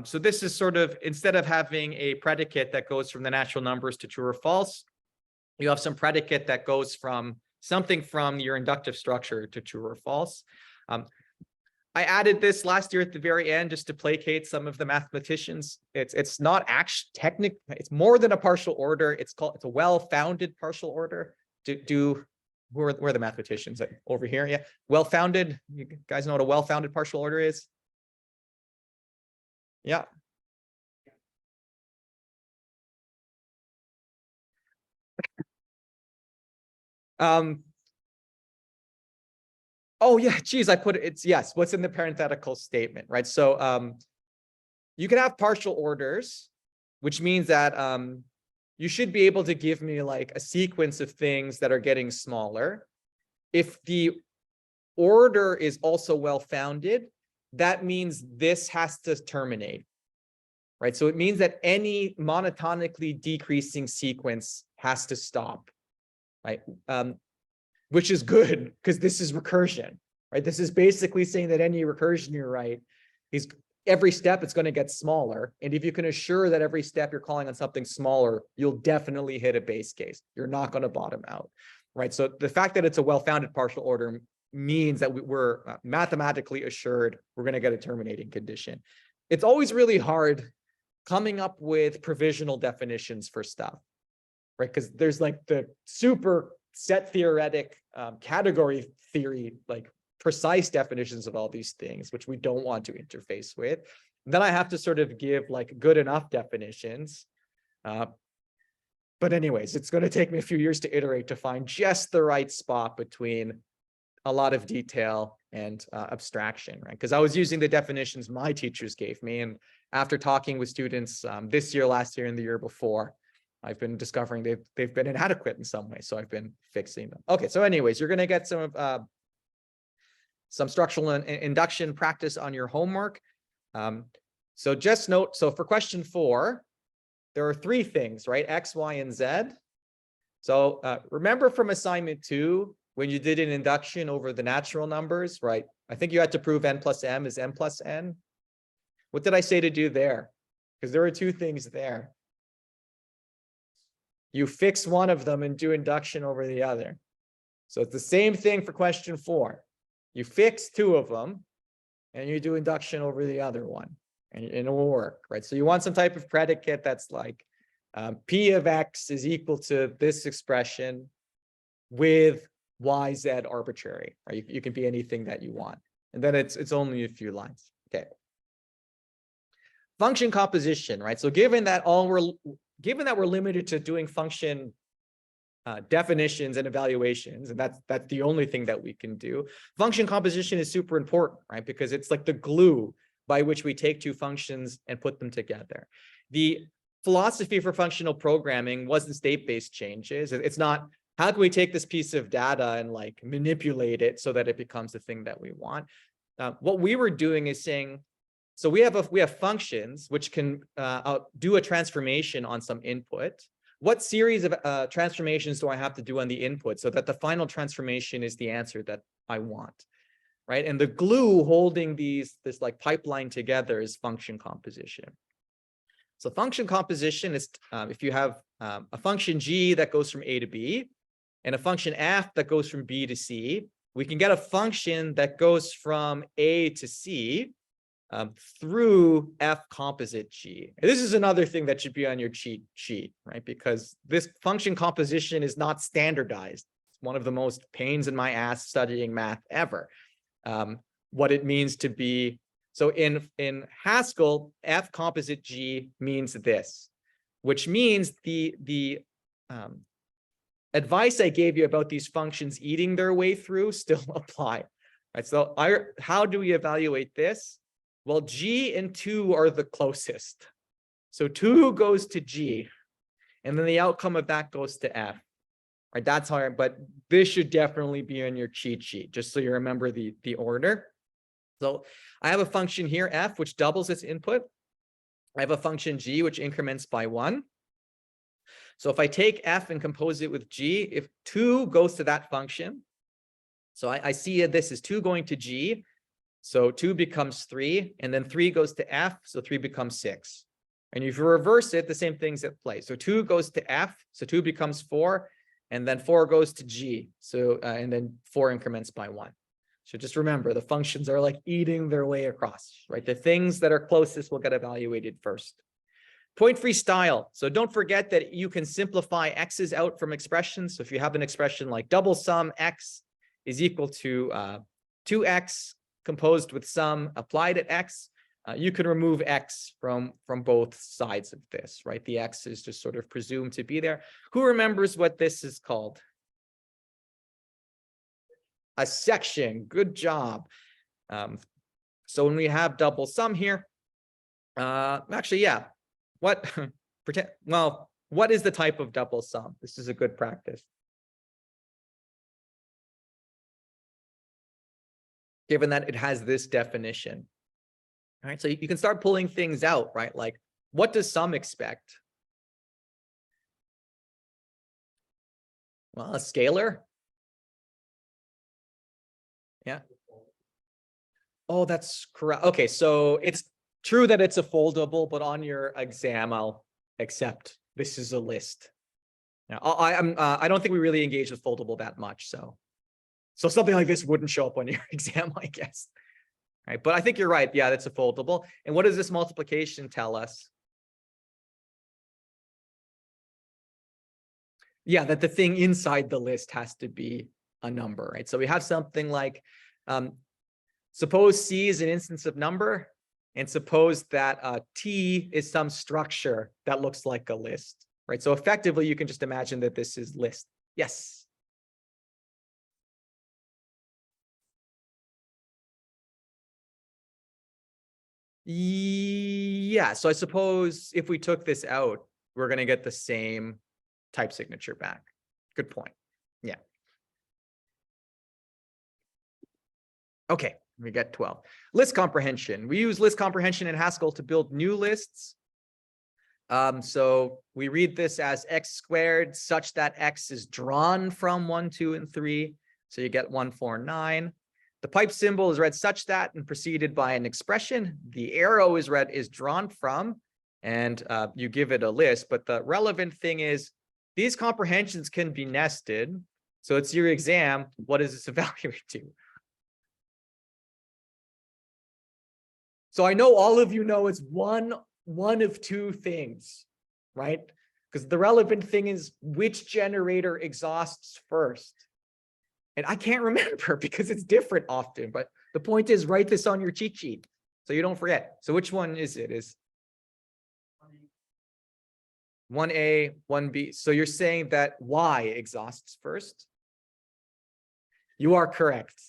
So this is sort of, instead of having a predicate that goes from the natural numbers to true or false, you have some predicate that goes from something from your inductive structure to true or false. I added this last year at the very end just to placate some of the mathematicians. It's not actually technical. It's more than a partial order. It's a well-founded partial order. Where are the mathematicians? Over here? Yeah. Well-founded. You guys know what a well-founded partial order is? Yeah. Oh yeah, geez, I put it, it's yes, what's in the parenthetical statement, right? So you can have partial orders, which means that you should be able to give me like a sequence of things that are getting smaller. If the order is also well-founded, that means this has to terminate, right? So it means that any monotonically decreasing sequence has to stop, right? Which is good because this is recursion, right? This is basically saying that any recursion you write is every step it's going to get smaller. And if you can assure that every step you're calling on something smaller, you'll definitely hit a base case. You're not going to bottom out, right? So the fact that it's a well-founded partial order means that we're mathematically assured we're going to get a terminating condition. It's always really hard coming up with provisional definitions for stuff, right? Because there's like the super set theoretic category theory, like precise definitions of all these things, which we don't want to interface with. Then I have to sort of give like good enough definitions. But anyways, it's going to take me a few years to iterate to find just the right spot between a lot of detail and abstraction, right? Because I was using the definitions my teachers gave me. And after talking with students this year, last year, and the year before, I've been discovering they've been inadequate in some way. So I've been fixing them. Okay, so anyways, you're going to get some structural induction practice on your homework. So just note, so for question 4, there are 3 things, right? X, Y, and Z. So remember from assignment 2, when you did an induction over the natural numbers, right? I think you had to prove n plus m is m plus n. What did I say to do there? Because there are 2 things there. You fix one of them and do induction over the other. So it's the same thing for question 4. You fix 2 of them and you do induction over the other one, and it will work, right? So you want some type of predicate that's like P of X is equal to this expression with YZ arbitrary, right? You can be anything that you want. And then it's only a few lines. Okay. Function composition, right? So given that we're limited to doing function definitions and evaluations, and that's the only thing that we can do, function composition is super important, right? Because it's like the glue by which we take 2 functions and put them together. The philosophy for functional programming wasn't state-based changes. It's not, how can we take this piece of data and like manipulate it so that it becomes the thing that we want? What we were doing is saying, so we have functions which can do a transformation on some input. What series of transformations do I have to do on the input so that the final transformation is the answer that I want, right? And the glue holding this like pipeline together is function composition. So function composition is if you have a function g that goes from a to b and a function f that goes from b to c, we can get a function that goes from a to c through f composite g. And this is another thing that should be on your cheat sheet, right? Because this function composition is not standardized. It's one of the most pains in my ass studying math ever. What it means to be, so in Haskell, f composite g means this, which means the advice I gave you about these functions eating their way through still apply, right? So how do we evaluate this? Well, g and 2 are the closest. So 2 goes to g, and then the outcome of that goes to f, right? That's how, but this should definitely be on your cheat sheet, just so you remember the order. So I have a function here, f, which doubles its input. I have a function g, which increments by 1. So if I take f and compose it with g, if 2 goes to that function, so I see this is 2 going to g. So 2 becomes 3, and then 3 goes to F, so 3 becomes 6. And if you reverse it, the same thing's at play. So 2 goes to F, so 2 becomes 4, and then 4 goes to G. So, and then 4 increments by 1. So just remember, the functions are like eating their way across, right? The things that are closest will get evaluated first. Point-free style. So don't forget that you can simplify x's out from expressions. So if you have an expression like double sum x is equal to 2x composed with sum applied at x, you can remove x from both sides of this, right? The x is just sort of presumed to be there. Who remembers what this is called? A section. Good job. So when we have double sum here, actually, yeah. What what is the type of double sum? This is a good practice. Given that it has this definition. All right, so you can start pulling things out, right? Like, what does sum expect? Well, a scalar. Yeah. Oh, that's correct. Okay, so it's true that it's a foldable, but on your exam, I'll accept this is a list. Now, I don't think we really engage with foldable that much, so something like this wouldn't show up on your exam, I guess. Right, but I think you're right. Yeah, that's a foldable. And what does this multiplication tell us? Yeah, that the thing inside the list has to be a number, right? So we have something like, suppose C is an instance of number, and suppose that T is some structure that looks like a list, right? So effectively, you can just imagine that this is list. Yes. Yeah, so I suppose if we took this out, we're going to get the same type signature back. Good point. Yeah. Okay, we get 12. List comprehension. We use list comprehension in Haskell to build new lists. So we read this as x squared such that x is drawn from 1, 2, and 3. So you get 1, 4, 9. The pipe symbol is read such that and preceded by an expression. The arrow is read is drawn from, and you give it a list. But the relevant thing is these comprehensions can be nested. So it's your exam. What does this evaluate to? So I know all of you know it's one of two things, right? Because the relevant thing is which generator exhausts first. And I can't remember because it's different often, but the point is write this on your cheat sheet so you don't forget. So which one is it? Is 1A, 1B. So you're saying that Y exhausts first? You are correct.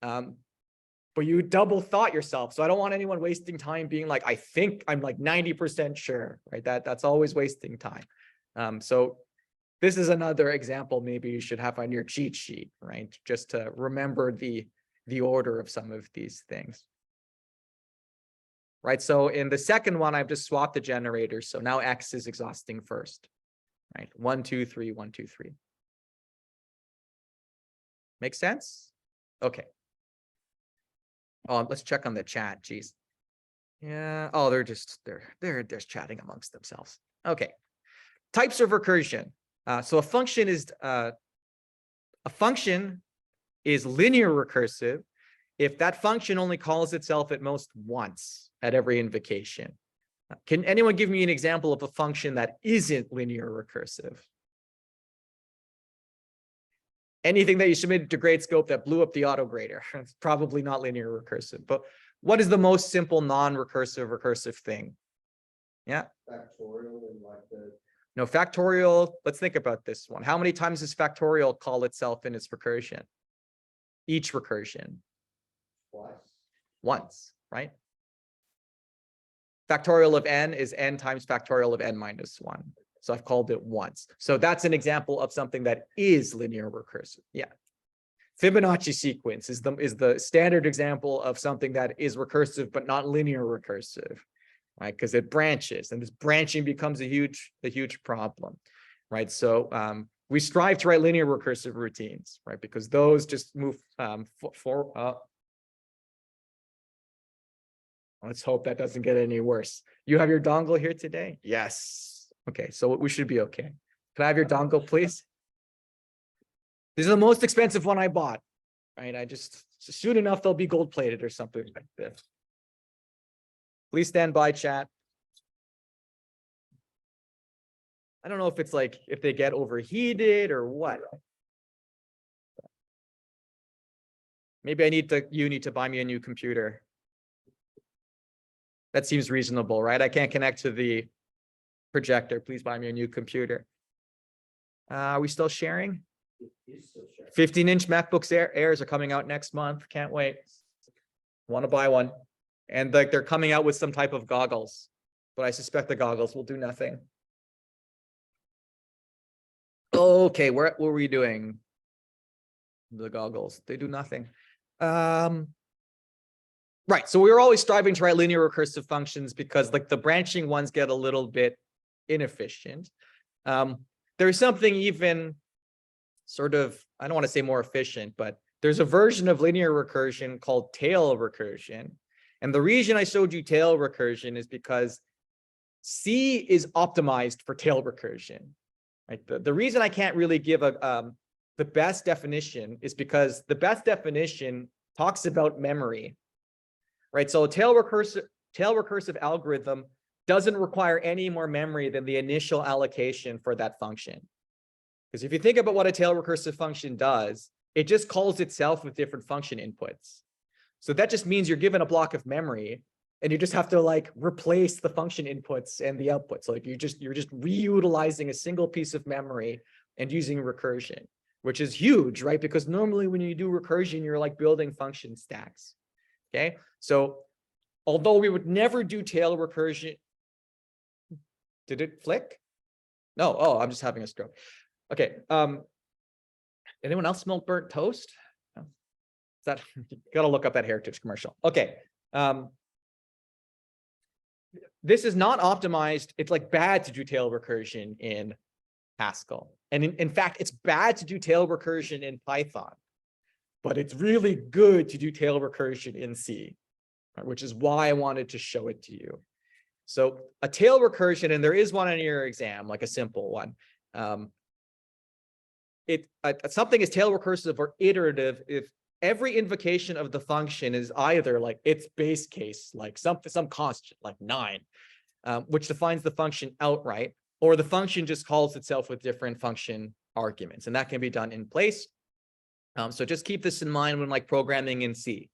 But you double thought yourself. So I don't want anyone wasting time being like, I think I'm like 90% sure, right? That's always wasting time. So this is another example maybe you should have on your cheat sheet, right? Just to remember the order of some of these things. Right, so in the second one, I've just swapped the generators. So now X is exhausting first, right? 1, 2, 3, 1, 2, 3. Make sense? Okay. Oh, let's check on the chat. Geez. Yeah. Oh, they're just chatting amongst themselves. Okay. Types of recursion. So a function is linear recursive if that function only calls itself at most once at every invocation. Can anyone give me an example of a function that isn't linear recursive? Anything that you submitted to Gradescope that blew up the auto grader. It's probably not linear recursive. But what is the most simple non-recursive recursive thing? Yeah. Factorial and like the No, factorial. Let's think about this one. How many times does factorial call itself in its recursion? Each recursion. twice. Once, right? Factorial of n is n times factorial of n minus 1. So I've called it once. So that's an example of something that is linear recursive. Yeah. Fibonacci sequence is the standard example of something that is recursive but not linear recursive, right? Because it branches, and this branching becomes a huge problem, right? So we strive to write linear recursive routines, right? Because those just move Let's hope that doesn't get any worse. You have your dongle here today? Yes. Okay, so we should be okay. Can I have your dongle, please? This is the most expensive one I bought, right? I just, soon enough, they'll be gold plated or something like this. Please stand by, chat. I don't know if it's like, if they get overheated or what. Maybe you need to buy me a new computer. That seems reasonable, right? I can't connect to the projector. Please buy me a new computer. Are we still sharing? 15-inch MacBooks Airs are coming out next month. Can't wait. Want to buy one. And like they're coming out with some type of goggles, but I suspect the goggles will do nothing. Okay, what were we doing? The goggles, they do nothing. Right, so we were always striving to write linear recursive functions because like the branching ones get a little bit inefficient. There's something even sort of, I don't want to say more efficient, but there's a version of linear recursion called tail recursion. And the reason I showed you tail recursion is because C is optimized for tail recursion. Right? The reason I can't really give the best definition is because the best definition talks about memory. Right, so a tail recursive algorithm doesn't require any more memory than the initial allocation for that function. Because if you think about what a tail recursive function does, it just calls itself with different function inputs. So that just means you're given a block of memory and you just have to like replace the function inputs and the outputs. Like you're just reutilizing a single piece of memory and using recursion, which is huge, right? Because normally when you do recursion, you're like building function stacks. Okay, so although we would never do tail recursion, did it flick? No, oh, I'm just having a stroke. Okay, anyone else smell burnt toast? No. Is that, gotta look up that Heritage commercial. Okay, this is not optimized. It's like bad to do tail recursion in Haskell. And in fact, it's bad to do tail recursion in Python. But it's really good to do tail recursion in C, right, which is why I wanted to show it to you. So a tail recursion, and there is one in your exam, like a simple one. Something is tail recursive or iterative if every invocation of the function is either like its base case, like some constant, like 9, which defines the function outright, or the function just calls itself with different function arguments, and that can be done in place. So just keep this in mind when like programming in C,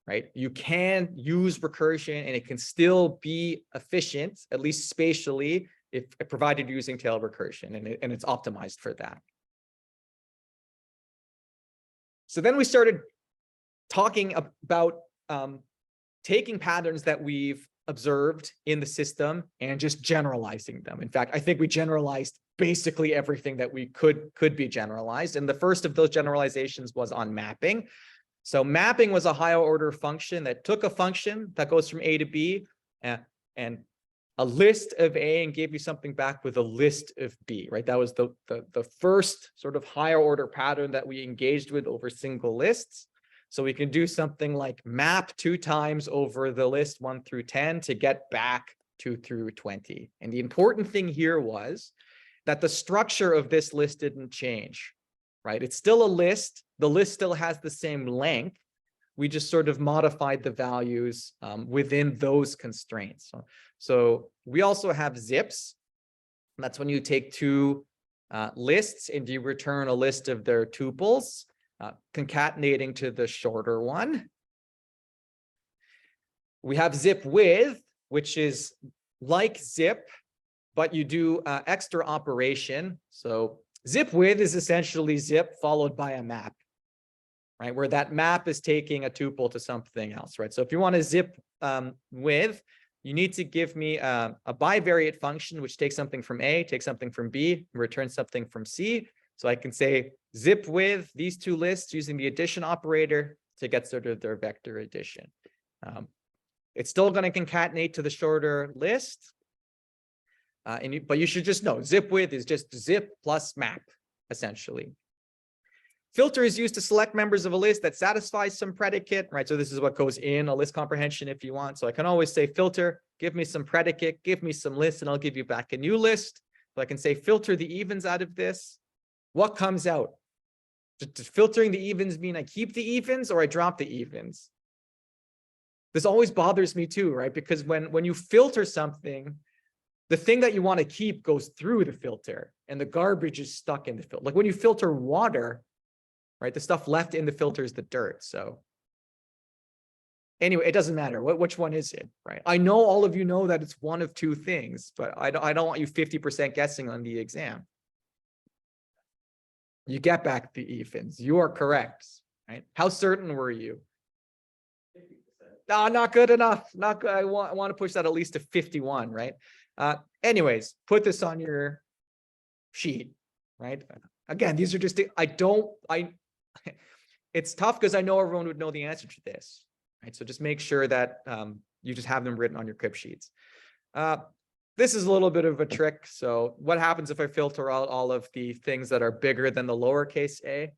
right? You can use recursion and it can still be efficient, at least spatially, if provided using tail recursion, and it's optimized for that. So then we started talking about taking patterns that we've observed in the system and just generalizing them. In fact, I think we generalized basically everything that we could be generalized. And the first of those generalizations was on mapping. So mapping was a higher order function that took a function that goes from A to B and a list of A and gave you something back with a list of B, right? That was the first sort of higher order pattern that we engaged with over single lists. So we can do something like map 2 times over the list 1 through 10 to get back 2 through 20. And the important thing here was that the structure of this list didn't change, right? It's still a list. The list still has the same length. We just sort of modified the values within those constraints. So we also have zips. That's when you take 2 lists and you return a list of their tuples, concatenating to the shorter one. We have zip with, which is like zip, but you do extra operation. So zip with is essentially zip followed by a map, right? Where that map is taking a tuple to something else, right? So if you want to zip with, you need to give me a bivariate function, which takes something from A, takes something from B, and returns something from C. So I can say zip with these 2 lists using the addition operator to get sort of their vector addition. It's still going to concatenate to the shorter list. But you should just know zip with is just zip plus map, essentially. Filter is used to select members of a list that satisfies some predicate, right? So this is what goes in a list comprehension if you want. So I can always say filter, give me some predicate, give me some list, and I'll give you back a new list. So I can say filter the evens out of this. What comes out? Does filtering the evens mean I keep the evens or I drop the evens? This always bothers me too, right? Because when you filter something, the thing that you want to keep goes through the filter and the garbage is stuck in the filter. Like when you filter water, right? The stuff left in the filter is the dirt. So anyway, it doesn't matter. Which one is it, right? I know all of you know that it's one of two things, but I don't want you 50% guessing on the exam. You get back the evens. You are correct, right? How certain were you? 50%. No, not good enough. Not good. I want to push that at least to 51, right? Anyways, put this on your sheet, right? Again, these are just, it's tough because I know everyone would know the answer to this, right? So just make sure that you just have them written on your crib sheets. This is a little bit of a trick. So what happens if I filter out all of the things that are bigger than the lowercase a?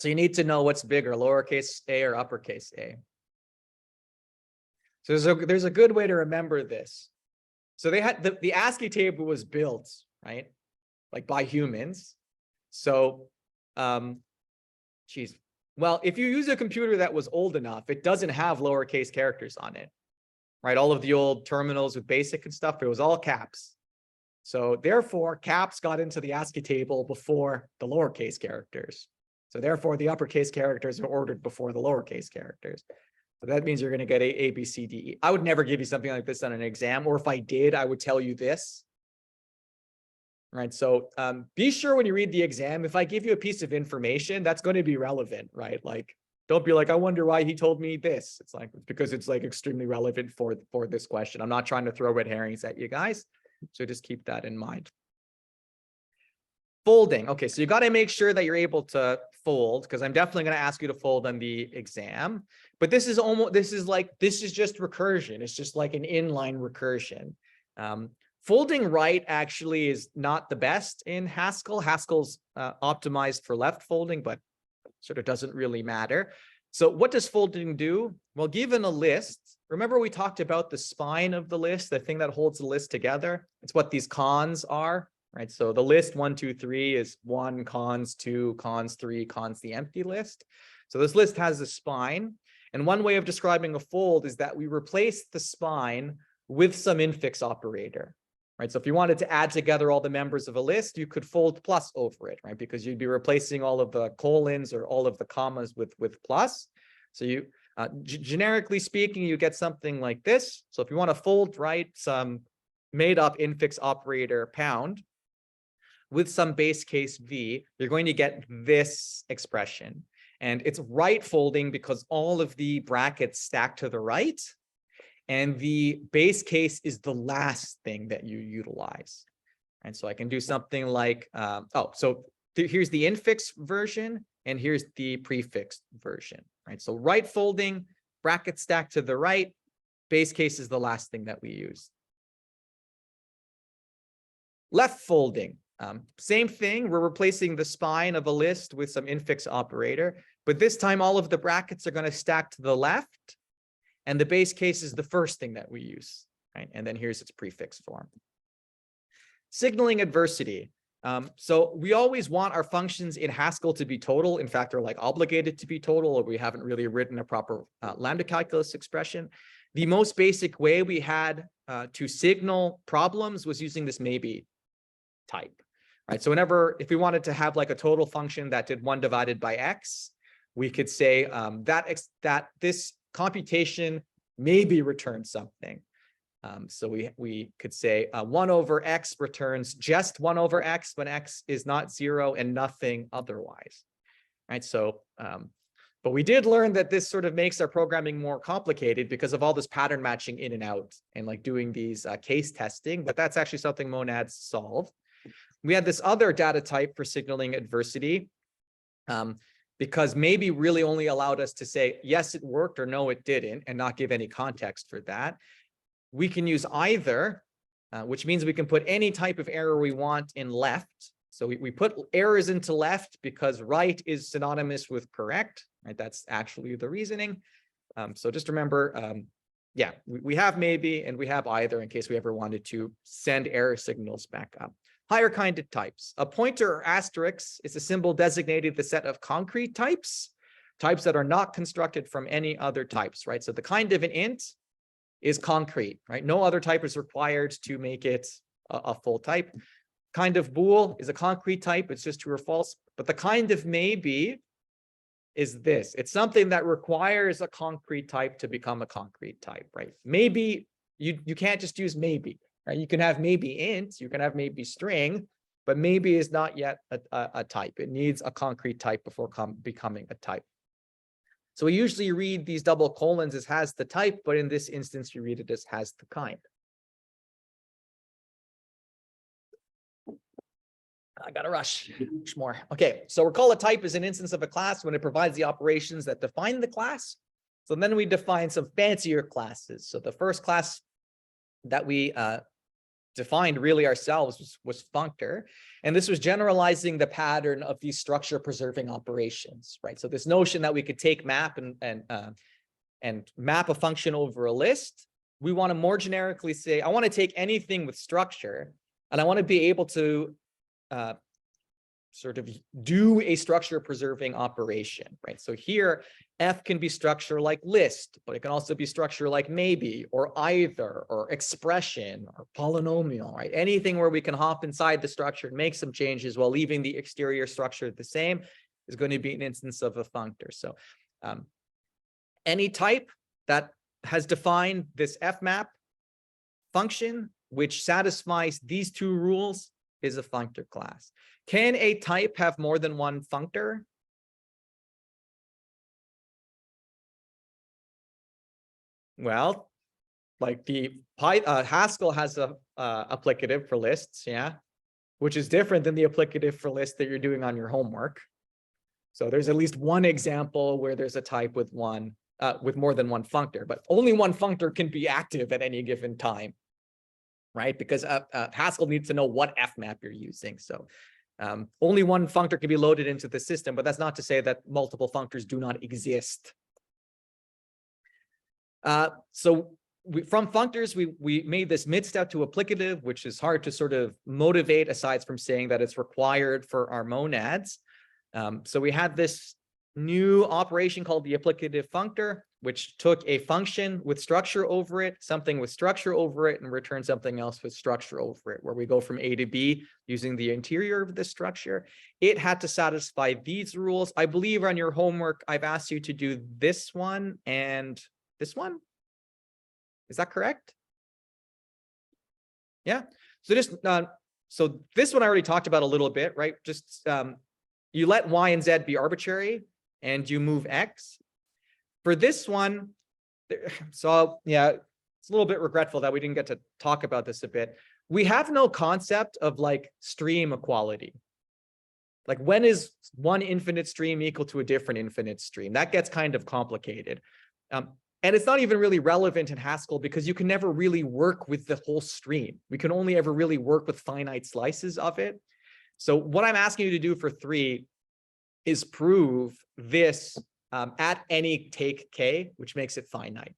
So you need to know what's bigger, lowercase a or uppercase a. So there's a good way to remember this. So they had the ASCII table was built, right? Like by humans. So, geez. Well, if you use a computer that was old enough, it doesn't have lowercase characters on it, right? All of the old terminals with BASIC and stuff, it was all caps. So therefore, caps got into the ASCII table before the lowercase characters. So therefore, the uppercase characters are ordered before the lowercase characters. So that means you're going to get A, B, C, D, E. I would never give you something like this on an exam, or if I did, I would tell you this. Right. So be sure when you read the exam, if I give you a piece of information, that's going to be relevant, right? Like, don't be like, I wonder why he told me this. It's like, because it's like extremely relevant for this question. I'm not trying to throw red herrings at you guys. So just keep that in mind. Folding. Okay, so you got to make sure that you're able to fold, because I'm definitely going to ask you to fold on the exam. But this is just recursion. It's just like an inline recursion. Folding right actually is not the best in Haskell. Haskell's optimized for left folding, but sort of doesn't really matter. So what does folding do? Well, given a list, remember we talked about the spine of the list, the thing that holds the list together. It's what these cons are, right? So the list 1, 2, 3 is 1, cons 2, cons 3, cons the empty list. So this list has a spine. And one way of describing a fold is that we replace the spine with some infix operator. Right. So if you wanted to add together all the members of a list, you could fold plus over it, right? Because you'd be replacing all of the colons or all of the commas with plus. So you, generically speaking, you get something like this. So if you want to fold right some made up infix operator pound with some base case v, you're going to get this expression. And it's right folding because all of the brackets stack to the right. And the base case is the last thing that you utilize. And so I can do something like, here's the infix version, and here's the prefix version, right? So right folding, bracket stack to the right, base case is the last thing that we use. Left folding, same thing. We're replacing the spine of a list with some infix operator, but this time all of the brackets are going to stack to the left. And the base case is the first thing that we use, right? And then here's its prefix form. Signaling adversity. So we always want our functions in Haskell to be total. In fact, they're like obligated to be total, or we haven't really written a proper lambda calculus expression. The most basic way we had to signal problems was using this maybe type, right? So if we wanted to have like a total function that did 1 divided by x, we could say that this computation maybe returns something. So we could say 1 over x returns just 1 over x when x is not 0 and nothing otherwise, right? So, but we did learn that this sort of makes our programming more complicated because of all this pattern matching in and out and like doing these case testing, but that's actually something monads solve. We had this other data type for signaling adversity, because maybe really only allowed us to say, yes, it worked or no, it didn't, and not give any context for that. We can use either which means we can put any type of error we want in left. So we put errors into left because right is synonymous with correct, right? That's actually the reasoning. So just remember, yeah, we have maybe and we have either in case we ever wanted to send error signals back up. Higher kind of types. A pointer or asterisk is a symbol designating the set of concrete types, types that are not constructed from any other types, right? So the kind of an int is concrete, right? No other type is required to make it a full type. Kind of bool is a concrete type. It's just true or false. But the kind of maybe is this. It's something that requires a concrete type to become a concrete type, right? Maybe you can't just use maybe, right? You can have maybe int, you can have maybe string, but maybe is not yet a type. It needs a concrete type before becoming a type. So we usually read these double colons as has the type, but in this instance, you read it as has the kind. I gotta rush more. Okay, so recall a type is an instance of a class when it provides the operations that define the class. So then we define some fancier classes. So the first class that we defined really ourselves was functor. And this was generalizing the pattern of these structure preserving operations, right? So this notion that we could take map and map a function over a list, we want to more generically say, I want to take anything with structure and I want to be able to sort of do a structure preserving operation, right? So here, F can be structure like list, but it can also be structure like maybe, or either, or expression, or polynomial, right? Anything where we can hop inside the structure and make some changes while leaving the exterior structure the same is going to be an instance of a functor. So any type that has defined this fmap function, which satisfies these two rules, is a functor class. Can a type have more than one functor? Well, like the Haskell has a applicative for lists, yeah, which is different than the applicative for lists that you're doing on your homework. So there's at least one example where there's a type with one with more than one functor, but only one functor can be active at any given time, right? Because Haskell needs to know what fmap you're using. So only one functor can be loaded into the system, but that's not to say that multiple functors do not exist. So from functors, we made this mid step to applicative, which is hard to sort of motivate aside from saying that it's required for our monads. So we had this new operation called the applicative functor, which took a function with structure over it, something with structure over it, and returned something else with structure over it, where we go from A to B using the interior of the structure. It had to satisfy these rules. I believe on your homework, I've asked you to do this one and this one. Is that correct? Yeah. So just so this one I already talked about a little bit, right? Just you let y and z be arbitrary and you move x. For this one, so yeah, it's a little bit regretful that we didn't get to talk about this a bit. We have no concept of like stream equality. Like when is one infinite stream equal to a different infinite stream? That gets kind of complicated. And it's not even really relevant in Haskell because you can never really work with the whole stream. We can only ever really work with finite slices of it. So what I'm asking you to do for 3 is prove this at any take k, which makes it finite.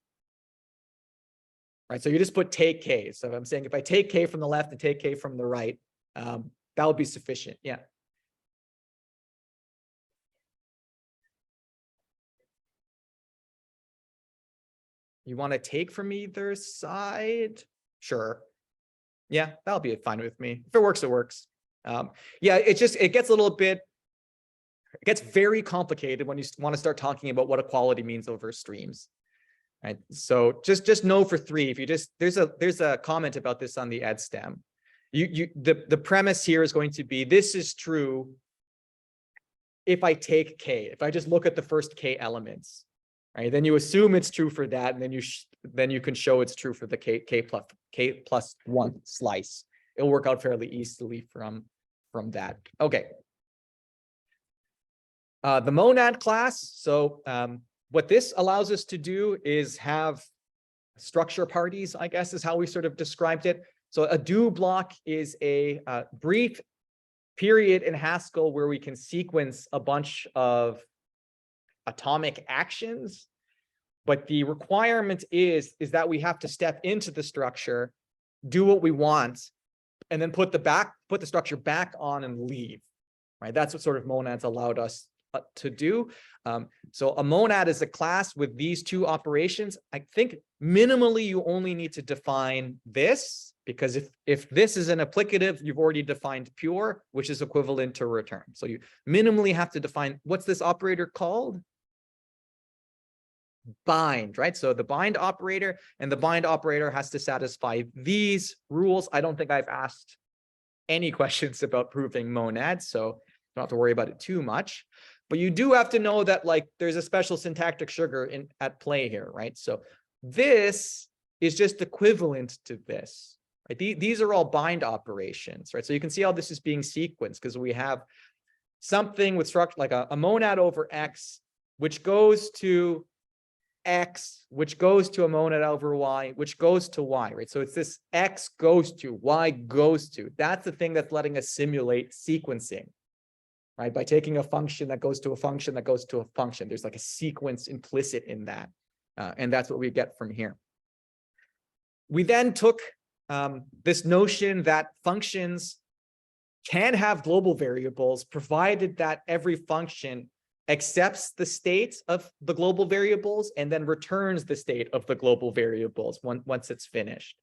Right, so you just put take k. So I'm saying if I take k from the left and take k from the right, that would be sufficient. Yeah. You want to take from either side? Sure. Yeah, that'll be fine with me. If it works, it works. Yeah, it gets a little bit, it gets very complicated when you want to start talking about what equality means over streams. Right. So just know for 3, if you just there's a comment about this on the ed stem. The premise here is going to be this is true if I take k, if I just look at the first k elements. Right, then you assume it's true for that, and then you can show it's true for the k plus 1 slice. It'll work out fairly easily from that. Okay. The monad class. So what this allows us to do is have structure parties, I guess is how we sort of described it. So a do block is a brief period in Haskell where we can sequence a bunch of atomic actions. But the requirement is that we have to step into the structure, do what we want, and then put the structure back on and leave, right? That's what sort of monads allowed us to do. So a monad is a class with these two operations. I think minimally you only need to define this, because if this is an applicative, you've already defined pure, which is equivalent to return. So you minimally have to define, what's this operator called? Bind, right? So the bind operator, and the bind operator has to satisfy these rules. I don't think I've asked any questions about proving monads, so don't have to worry about it too much. But you do have to know that like there's a special syntactic sugar at play here, right? So this is just equivalent to this, right? These are all bind operations, right? So you can see how this is being sequenced, because we have something with structure like a monad over X, which goes to X, which goes to a monad over Y, which goes to Y, right? So it's this X goes to, Y goes to. That's the thing that's letting us simulate sequencing, right? By taking a function that goes to a function that goes to a function. There's like a sequence implicit in that. And that's what we get from here. We then took this notion that functions can have global variables, provided that every function accepts the state of the global variables and then returns the state of the global variables once it's finished.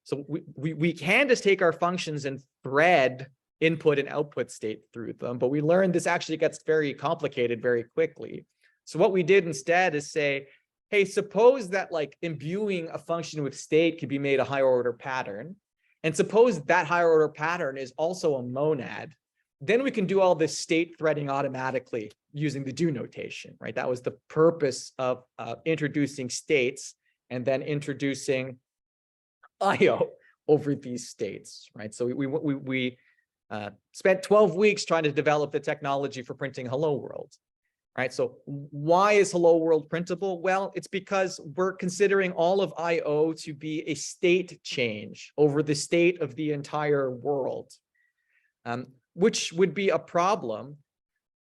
So we can just take our functions and thread input and output state through them, but we learned this actually gets very complicated very quickly. So what we did instead is say, hey, suppose that like imbuing a function with state could be made a higher order pattern. And suppose that higher order pattern is also a monad. Then we can do all this state threading automatically using the do notation, right? That was the purpose of introducing states and then introducing IO over these states, right? So we spent 12 weeks trying to develop the technology for printing Hello World, right? So why is Hello World printable? Well, it's because we're considering all of IO to be a state change over the state of the entire world, which would be a problem,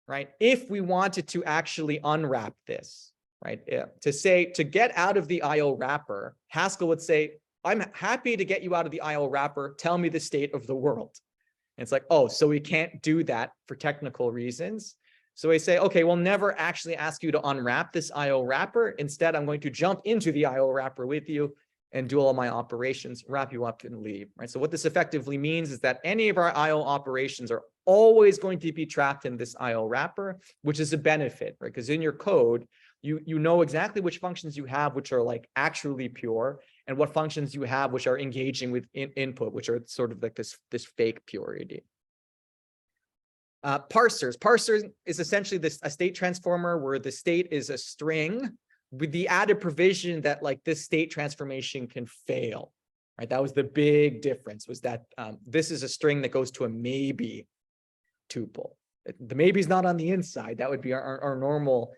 right? If we wanted to actually unwrap this, right? To get out of the IO wrapper, Haskell would say, I'm happy to get you out of the IO wrapper. Tell me the state of the world. And it's like, oh, so we can't do that for technical reasons. So we say, okay, we'll never actually ask you to unwrap this IO wrapper. Instead, I'm going to jump into the IO wrapper with you and do all my operations, wrap you up and leave, right? So what this effectively means is that any of our IO operations are always going to be trapped in this IO wrapper, which is a benefit, right? Because in your code, you know exactly which functions you have, which are like actually pure, and what functions you have, which are engaging with input, which are sort of like this fake purity. Parsers. Parser is essentially a state transformer where the state is a string with the added provision that like this state transformation can fail, right? That was the big difference, was that this is a string that goes to a maybe tuple. The maybe is not on the inside. That would be our normal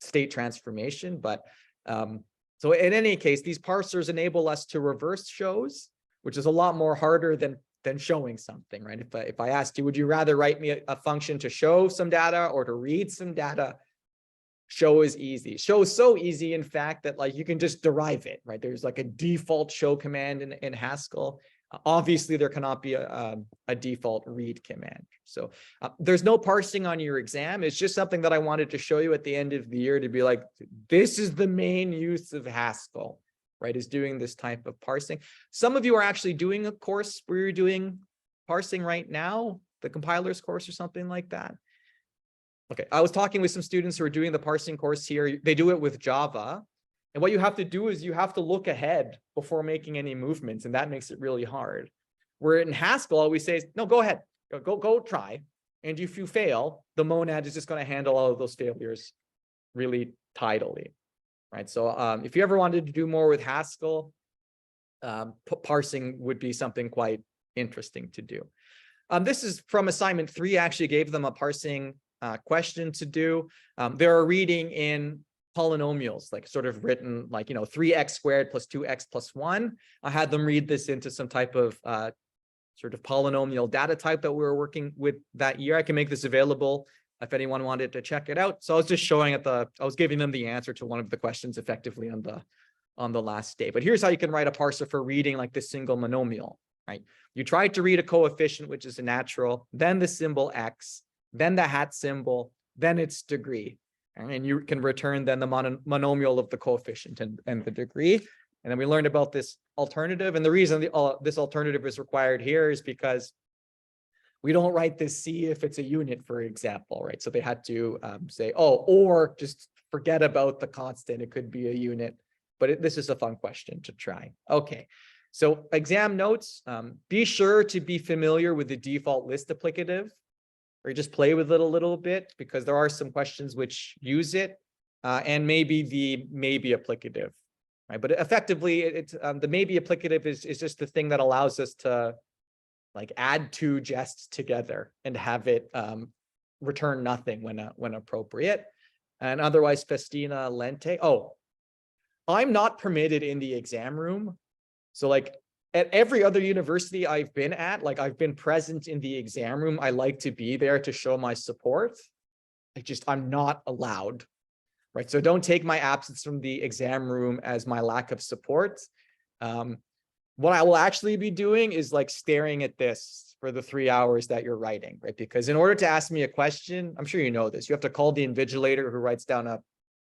state transformation. But so in any case, these parsers enable us to reverse shows, which is a lot more harder than showing something, right? If I asked you, would you rather write me a function to show some data or to read some data? Show is easy. Show is so easy, in fact, that like you can just derive it, right? There's like a default show command in Haskell. Obviously, there cannot be a default read command. So there's no parsing on your exam. It's just something that I wanted to show you at the end of the year to be like, this is the main use of Haskell, right? Is doing this type of parsing. Some of you are actually doing a course where you're doing parsing right now, the compilers course or something like that. Okay, I was talking with some students who are doing the parsing course here. They do it with Java. And what you have to do is you have to look ahead before making any movements, and that makes it really hard. Where in Haskell, all we say is, no, go ahead, go try. And if you fail, the monad is just going to handle all of those failures really tidily, right? So if you ever wanted to do more with Haskell, parsing would be something quite interesting to do. This is from assignment 3. I actually gave them a parsing question to do. They're reading in polynomials, like sort of written like, 3x squared plus 2x plus 1. I had them read this into some type of sort of polynomial data type that we were working with that year. I can make this available if anyone wanted to check it out. So I was just showing I was giving them the answer to one of the questions effectively on the last day. But here's how you can write a parser for reading like this single monomial, right? You try to read a coefficient, which is a natural, then the symbol x, then the hat symbol, then its degree. And you can return then the monomial of the coefficient and the degree. And then we learned about this alternative. And the reason this alternative is required here is because we don't write this C if it's a unit, for example, right? So they had to say, oh, or just forget about the constant. It could be a unit, but this is a fun question to try. Okay, so exam notes, be sure to be familiar with the default list applicative, or just play with it a little bit because there are some questions which use it and maybe the maybe applicative. Right, but effectively, it's the maybe applicative is just the thing that allows us to like add two jests together and have it return nothing when appropriate, and otherwise festina lente. Oh, I'm not permitted in the exam room, so like at every other university I've been at, like I've been present in the exam room. I like to be there to show my support. I'm not allowed. Right, so don't take my absence from the exam room as my lack of support. What I will actually be doing is like staring at this for the 3 hours that you're writing, right? Because in order to ask me a question, I'm sure you know this, you have to call the invigilator who writes down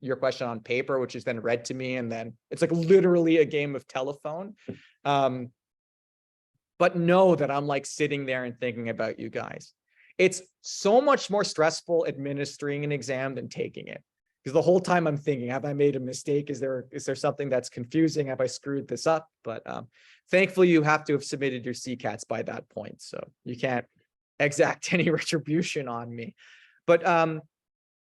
your question on paper, which is then read to me, and then it's like literally a game of telephone. But know that I'm like sitting there and thinking about you guys. It's so much more stressful administering an exam than taking it. Because the whole time I'm thinking, have I made a mistake? Is there something that's confusing? Have I screwed this up? But thankfully, you have to have submitted your CCATs by that point. So you can't exact any retribution on me. But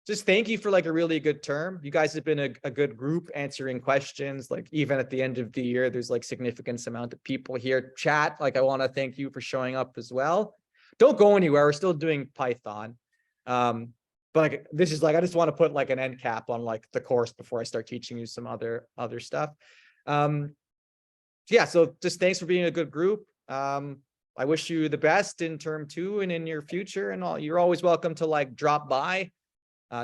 just thank you for like a really good term. You guys have been a good group answering questions. Like even at the end of the year, there's like significant amount of people here. Chat, like I want to thank you for showing up as well. Don't go anywhere. We're still doing Python. But like, this is like, I just want to put like an end cap on like the course before I start teaching you some other stuff. Yeah, so just thanks for being a good group. I wish you the best in term 2 and in your future, and you're always welcome to like drop by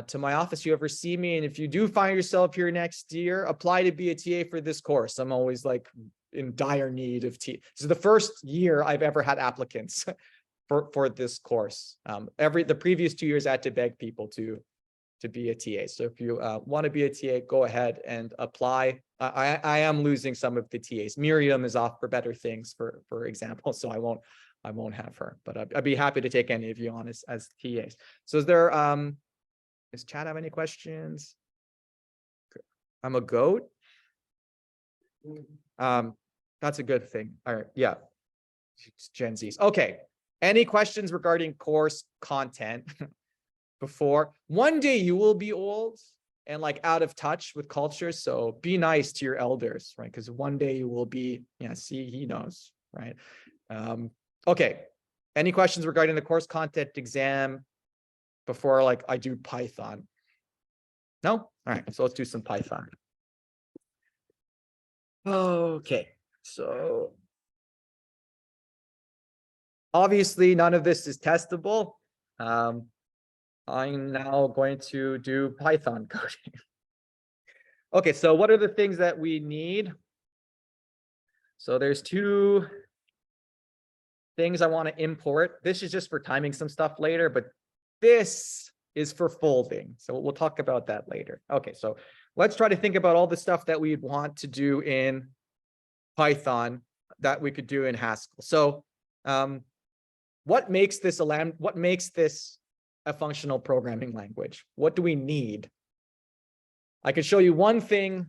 to my office if you ever see me. And if you do find yourself here next year, apply to be a TA for this course. I'm always like in dire need of TA. This is the first year I've ever had applicants for this course. The previous 2 years I had to beg people to be a TA. So if you want to be a TA, go ahead and apply. I am losing some of the TAs. Miriam is off for better things, for example, so I won't have her, but I'd be happy to take any of you on as TAs. So does chat have any questions? I'm a goat. That's a good thing. All right, yeah. It's Gen Z's. Okay. Any questions regarding course content before? One day you will be old and like out of touch with culture. So be nice to your elders, right? Because one day you will be, yeah, see, he knows, right? Okay. Any questions regarding the course content exam before like I do Python? No? All right. So let's do some Python. Okay. So obviously, none of this is testable. I'm now going to do Python coding. Okay, so what are the things that we need? So there's 2 things I want to import. This is just for timing some stuff later, but this is for folding. So we'll talk about that later. Okay, so let's try to think about all the stuff that we'd want to do in Python that we could do in Haskell. So what makes this a functional programming language? What do we need? I could show you one thing,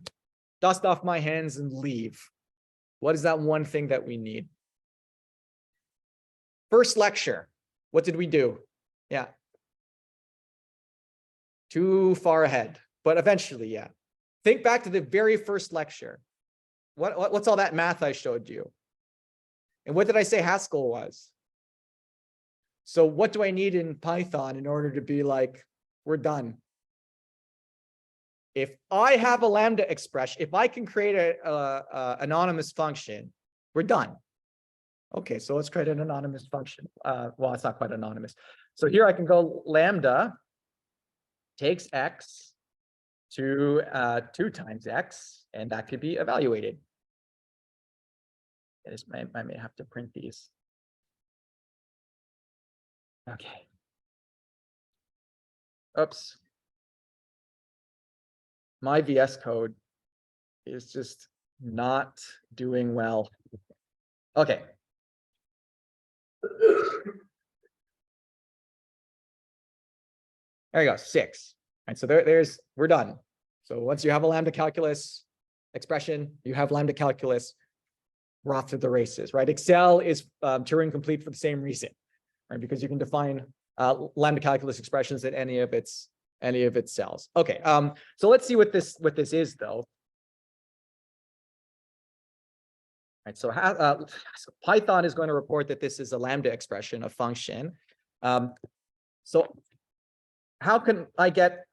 dust off my hands and leave. What is that one thing that we need? First lecture, what did we do? Yeah. Too far ahead, but eventually, yeah. Think back to the very first lecture. What's all that math I showed you? And what did I say Haskell was? So what do I need in Python in order to be like, we're done? if I have a lambda expression, if I can create a anonymous function, we're done. Okay, so let's create an anonymous function. Well, it's not quite anonymous. So here I can go lambda takes x to 2 times x, and that could be evaluated. I may have to print these. Okay. Oops. My VS Code is just not doing well. Okay. There you go, 6. And so we're done. So once you have a lambda calculus expression, you have lambda calculus, we're off to the races, right? Excel is Turing complete for the same reason, right? Because you can define lambda calculus expressions at any of its cells. Okay, so let's see what this is though. Right, so Python is going to report that this is a lambda expression, a function. So how can I get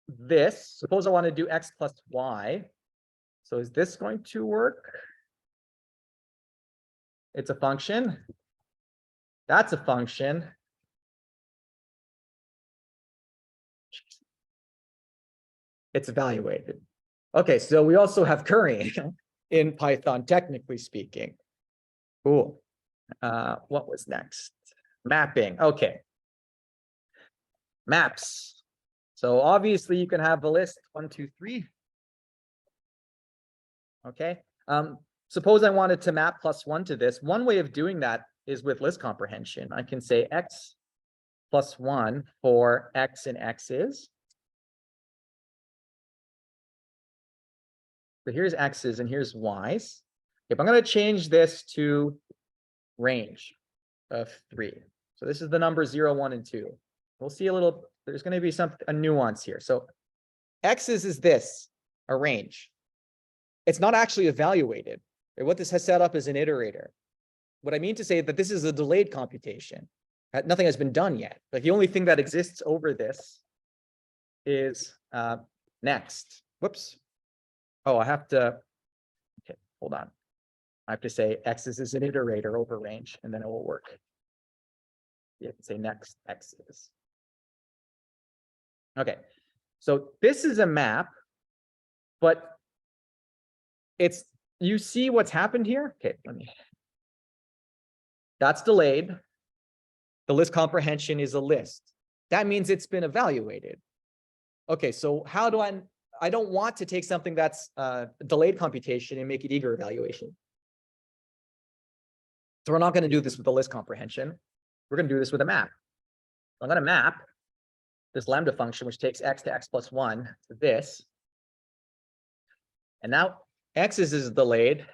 this? Suppose I want to do x plus y. So is this going to work? It's a function. That's a function. It's evaluated. Okay, so we also have currying in Python, technically speaking. Cool. What was next? Mapping. Okay. Maps. So obviously you can have a list 1, 2, 3. Okay. Suppose I wanted to map +1 to this. One way of doing that is with list comprehension. I can say x plus 1 for x and x's. So here's x's and here's y's. If I'm going to change this to range of 3. So this is the number 0, 1, and 2. We'll see there's going to be a nuance here. So x's is this, a range. It's not actually evaluated. What this has set up is an iterator. What I mean to say that this is a delayed computation. Nothing has been done yet. Like the only thing that exists over this is next. Whoops. Oh, I have to, okay, hold on. I have to say x's is an iterator over range, and then it will work. You have to say next x's. Okay, so this is a map, but you see what's happened here? Okay, that's delayed. The list comprehension is a list. That means it's been evaluated. Okay, so how do I don't want to take something that's delayed computation and make it eager evaluation. So we're not going to do this with the list comprehension. We're going to do this with a map. I'm going to map this lambda function, which takes x to x plus 1 to this. And now x's is delayed,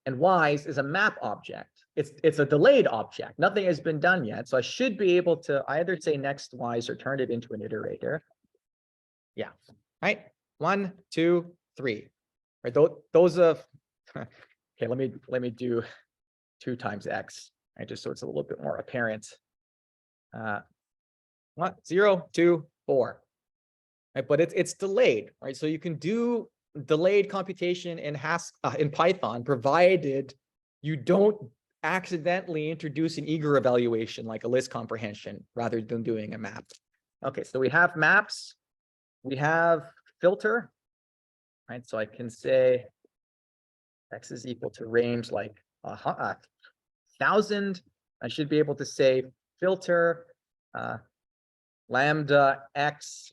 and y's is a map object. It's a delayed object. Nothing has been done yet. So I should be able to either say next y's or turn it into an iterator. Yeah. Right. 1, 2, 3. Right. Those of okay. Let me do 2 times x. Right. Just so it's a little bit more apparent. 0, 2, 4. Right. But it's delayed. Right. So you can do delayed computation in Python, provided you don't accidentally introduce an eager evaluation like a list comprehension rather than doing a map. Okay, so we have maps, we have filter, right? So I can say x is equal to range like 1,000. I should be able to say filter lambda x.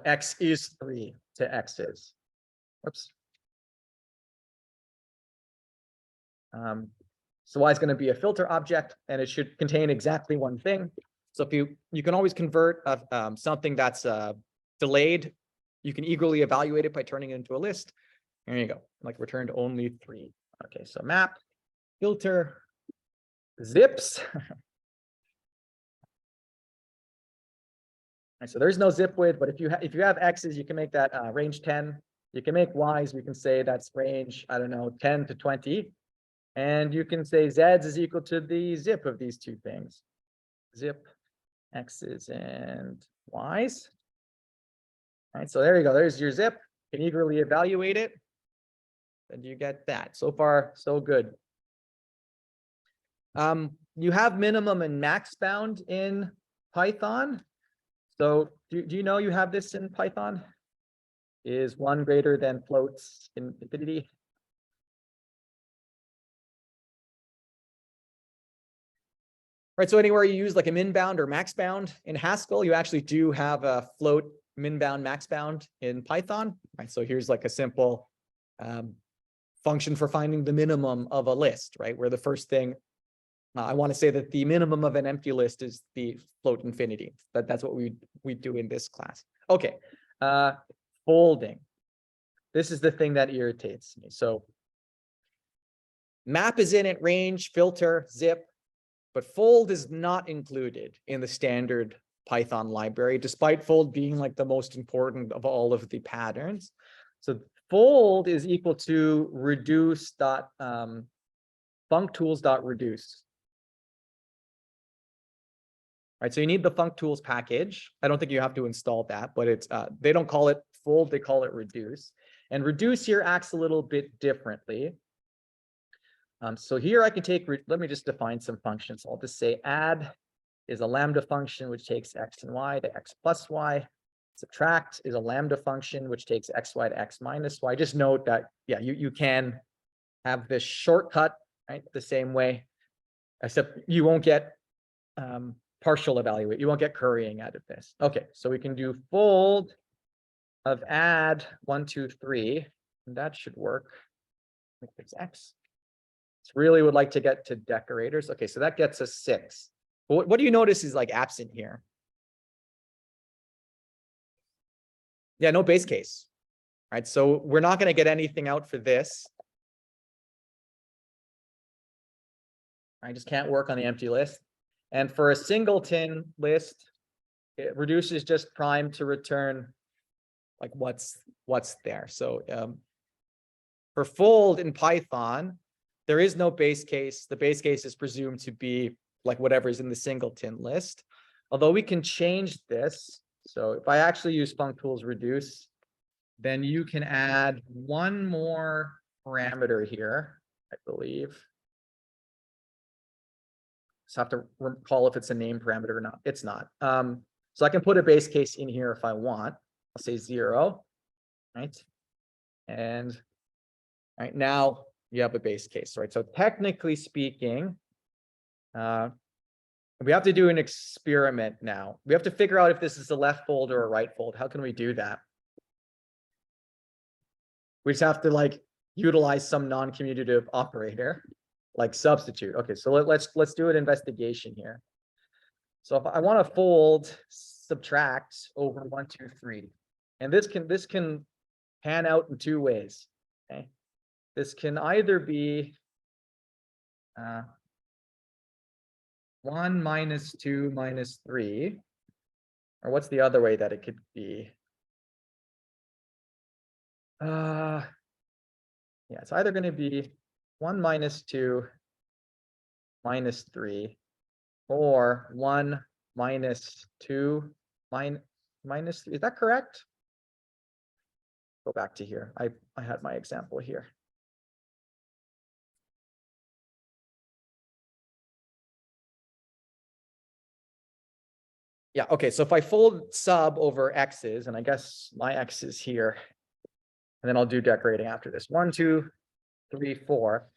X is 3 to x is. Whoops. So y is going to be a filter object, and it should contain exactly one thing. So if you can always convert something that's delayed, you can eagerly evaluate it by turning it into a list. There you go, like returned only 3. Okay, so map, filter, zips. And so there's no zip width, but if you have x's, you can make that range 10. You can make y's, we can say that's range, I don't know, 10 to 20. And you can say z's is equal to the zip of these two things. Zip X's and Y's. All right, so there you go. There's your zip. You can eagerly evaluate it. And you get that. So far, so good. You have minimum and max bound in Python. So do you know you have this in Python? Is one greater than floats in infinity? Right, so anywhere you use like a min bound or max bound in Haskell, you actually do have a float min bound, max bound in Python. Right, so here's like a simple function for finding the minimum of a list, right? Where the first thing, I want to say that the minimum of an empty list is the float infinity. That's what we do in this class. Okay, folding. This is the thing that irritates me. So map is in it, range, filter, zip, but fold is not included in the standard Python library, despite fold being like the most important of all of the patterns. So fold is equal to reduce dot functools dot reduce. Right, so you need the functools package. I don't think you have to install that, but it's they don't call it fold, they call it reduce. And reduce here acts a little bit differently. So here I can take, let me just define some functions. I'll just say add is a lambda function which takes x and y to x plus y. Subtract is a lambda function which takes xy to x minus y. Just note that, yeah, you can have this shortcut, right, the same way, except you won't get partial evaluate. You won't get currying out of this. Okay, so we can do fold of add 1, 2, 3, and that should work. It's x. Really would like to get to decorators. Okay, so that gets us 6. But what do you notice is like absent here? Yeah, no base case. Right, so we're not going to get anything out for this. I just can't work on the empty list. And for a singleton list, it reduces just prime to return like what's there. So for fold in Python, there is no base case. The base case is presumed to be like whatever is in the singleton list. Although we can change this. So if I actually use functools reduce, then you can add one more parameter here, I believe. Just have to recall if it's a name parameter or not. It's not. So I can put a base case in here if I want. I'll say 0, right? And right now you have a base case, right? So technically speaking, we have to do an experiment now. We have to figure out if this is a left fold or a right fold. How can we do that? We just have to like utilize some non-commutative operator, like substitute. Okay, so let's do an investigation here. So if I want to fold subtract over 1, 2, 3, and this can pan out in 2 ways. Okay, this can either be 1 minus 2 minus 3, or what's the other way that it could be? Yeah, it's either going to be 1 minus 2 minus 3, or 1 minus 2 minus 3. Is that correct? Go back to here. I had my example here. Yeah, okay, so if I fold sub over x's, and I guess my x is here, and then I'll do decorating after this. 1, 2, 3, 4.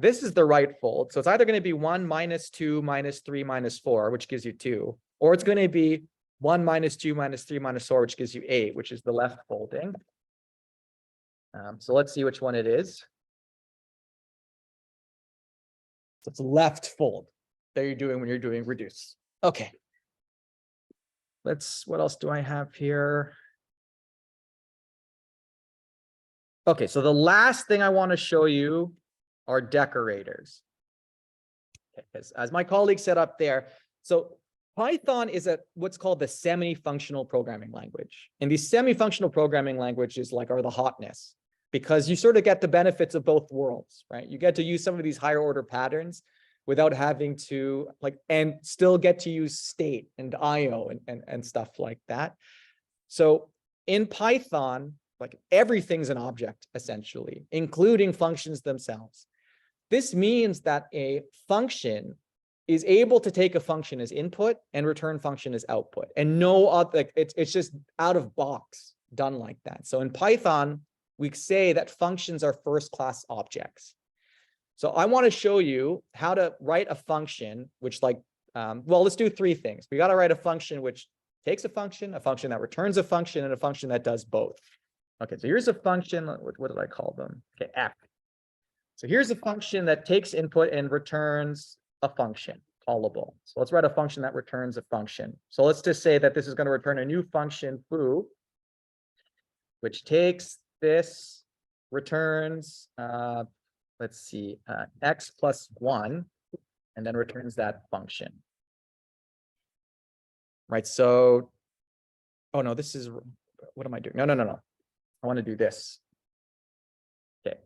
This is the right fold. So it's either going to be 1 minus 2 minus 3 minus 4, which gives you 2, or it's going to be 1 minus 2 minus 3 minus 4, which gives you 8, which is the left folding. So let's see which one it is. So it's left fold. There you're doing when you're doing reduce. Okay. What else do I have here? Okay, so the last thing I want to show you are decorators. Okay, as my colleague said up there, so Python is what's called the semi-functional programming language. And these semi-functional programming languages are the hotness, because you sort of get the benefits of both worlds, right? You get to use some of these higher order patterns, without having to and still get to use state and IO and stuff like that. So in Python, everything's an object essentially, including functions themselves. This means that a function is able to take a function as input and return function as output, and no other, it's just out of box done like that. So in Python, we say that functions are first class objects. So I want to show you how to write a function, which well, let's do three things. We got to write a function which takes a function that returns a function, and a function that does both. Okay, so here's a function. What did I call them? Okay, f. So here's a function that takes input and returns a function, callable. So let's write a function that returns a function. So let's just say that this is going to return a new function, foo, which takes this, returns, let's see, x plus 1, and then returns that function. Right, so, oh no, this is, what am I doing? No. I want to do this. Okay.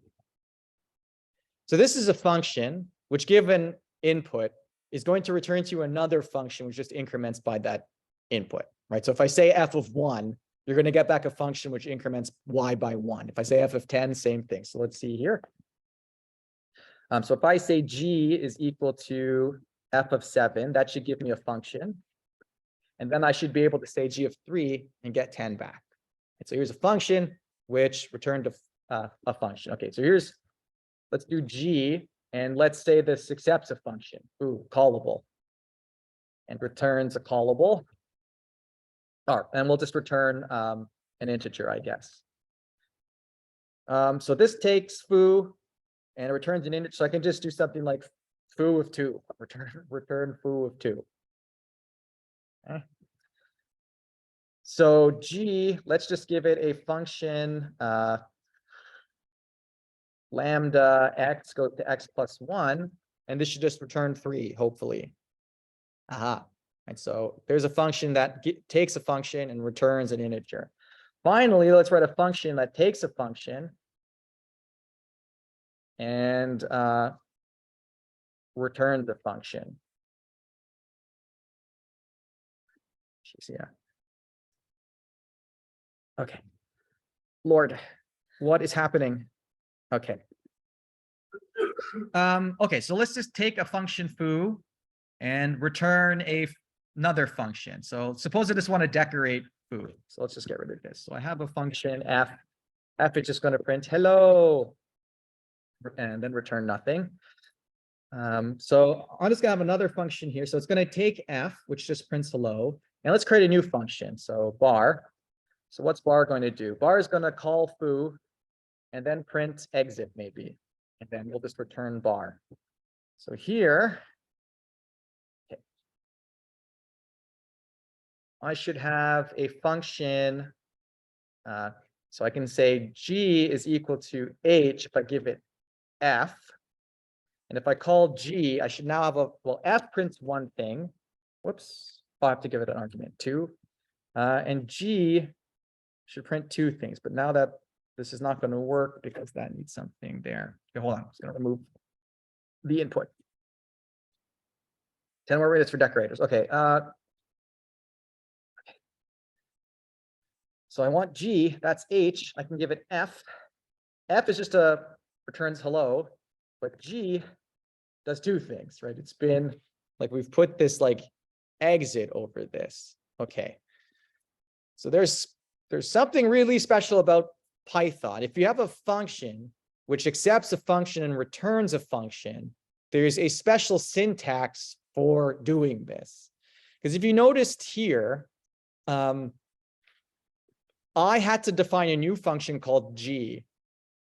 So this is a function which, given input, is going to return to you another function which just increments by that input, right? So if I say f of 1, you're going to get back a function which increments y by 1. If I say f of 10, same thing. So let's see here. So if I say g is equal to f of 7, that should give me a function. And then I should be able to say g of 3 and get 10 back. And so here's a function which returned a function. Okay, so let's do g, and let's say this accepts a function, callable, and returns a callable. And we'll just return an integer, I guess. So this takes foo and it returns an integer. So I can just do something like foo of 2, return foo of 2. Okay. So g, let's just give it a function lambda x goes to x plus 1, and this should just return 3, hopefully. Aha. And so there's a function that takes a function and returns an integer. Finally, let's write a function that takes a function and returns the function. Jeez, yeah. Okay. Lord, what is happening? Okay. Okay, so let's just take a function foo and return another function. So suppose I just want to decorate foo. So let's just get rid of this. So I have a function f. F is just going to print hello and then return nothing. So I'm just going to have another function here. So it's going to take f, which just prints hello, and let's create a new function. So bar. So what's bar going to do? Bar is going to call foo and then print exit maybe, and then we'll just return bar. So here, okay, I should have a function. So I can say g is equal to h if I give it f. And if I call g, I should now have well, f prints one thing. Whoops, I have to give it an argument 2. And g should print 2 things. But now that this is not going to work because that needs something there. Okay, hold on, I'm just going to remove the input. 10 more minutes for decorators. Okay. So I want g, that's h. I can give it f. F is just returns hello, but g does 2 things, right? It's been we've put this exit over this. Okay. So there's something really special about Python. If you have a function which accepts a function and returns a function, there's a special syntax for doing this. Because if you noticed here, I had to define a new function called g,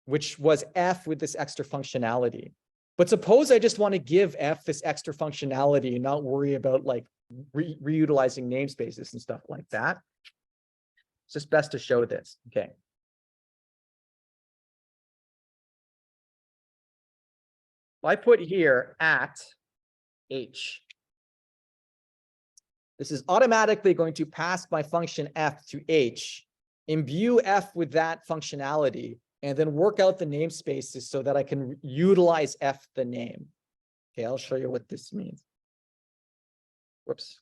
which was f with this extra functionality. But suppose I just want to give f this extra functionality and not worry about reutilizing namespaces and stuff like that. It's just best to show this. Okay. I put here at h. This is automatically going to pass my function f to h, imbue f with that functionality, and then work out the namespaces so that I can utilize f the name. Okay, I'll show you what this means. Whoops.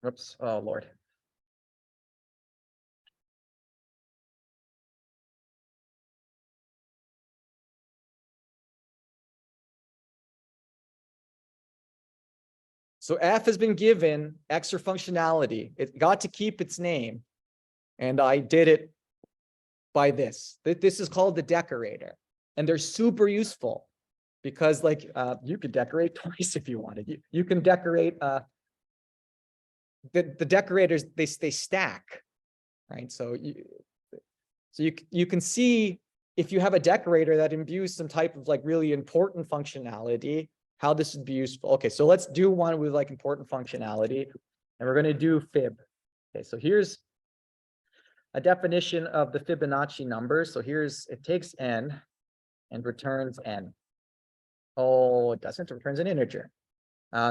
Whoops. Oh, Lord. So F has been given extra functionality. It got to keep its name. And I did it by this. This is called the decorator. And they're super useful because like you could decorate twice if you wanted. You can decorate the decorators, they stack, right? So you can see if you have a decorator that imbues some type of like really important functionality, how this would be useful. Okay, so let's do one with like important functionality, and we're going to do fib. Okay, so here's a definition of the Fibonacci number. So here's, it takes n and returns n. Oh, it doesn't, it returns an integer.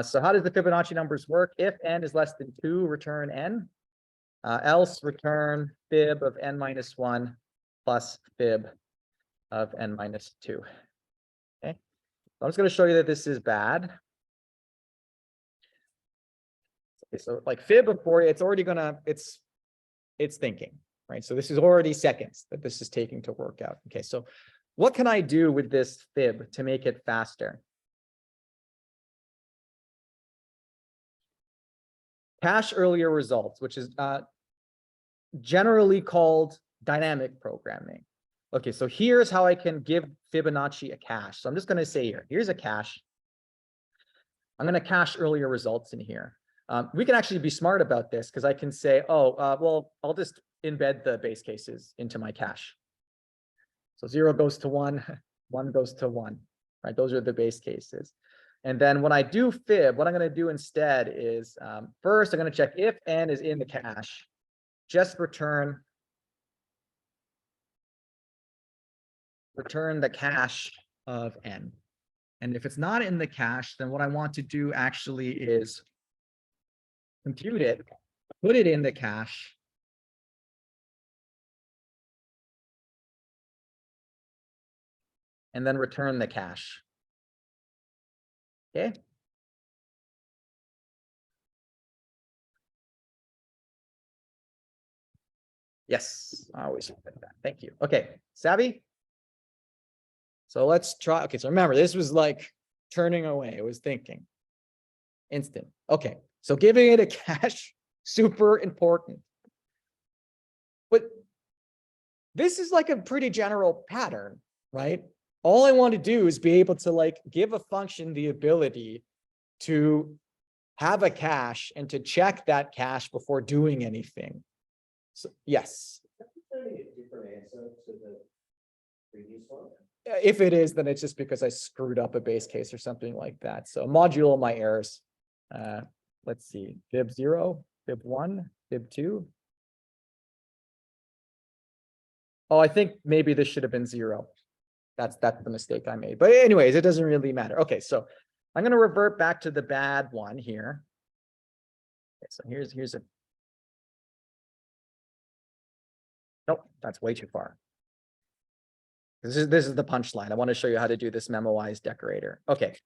So how does the Fibonacci numbers work? If n is less than 2, return n. Else return fib of n minus 1 plus fib of n minus 2. Okay, I'm just going to show you that this is bad. Okay, so like fib of 4, it's already gonna, it's thinking, right? So this is already seconds that this is taking to work out. Okay, so what can I do with this fib to make it faster? Cache earlier results, which is generally called dynamic programming. Okay, so here's how I can give Fibonacci a cache. So I'm just going to say here, here's a cache. I'm going to cache earlier results in here. We can actually be smart about this because I can say, oh, well, I'll just embed the base cases into my cache. So 0 goes to 1, 1 goes to 1, right? Those are the base cases. And then when I do fib, what I'm going to do instead is first, I'm going to check if n is in the cache, just return the cache of n. And if it's not in the cache, then what I want to do actually is compute it, put it in the cache, and then return the cache. Okay. Yes, I always said that. Thank you. Okay, savvy? So let's try. Okay, so remember, this was like turning away. It was thinking. Instant. Okay, so giving it a cache, super important. But this is like a pretty general pattern, right? All I want to do is be able to like give a function the ability to have a cache and to check that cache before doing anything. So yes. A different answer to the previous one. If it is, then it's just because I screwed up a base case or something like that. So module my errors. Let's see, fib 0, fib 1, fib 2. Oh, I think maybe this should have been 0. That's the mistake I made. But anyways, it doesn't really matter. Okay, so I'm going to revert back to the bad one here. Okay, so here's a. Nope, that's way too far. This is the punchline. I want to show you how to do this memoize decorator. Okay,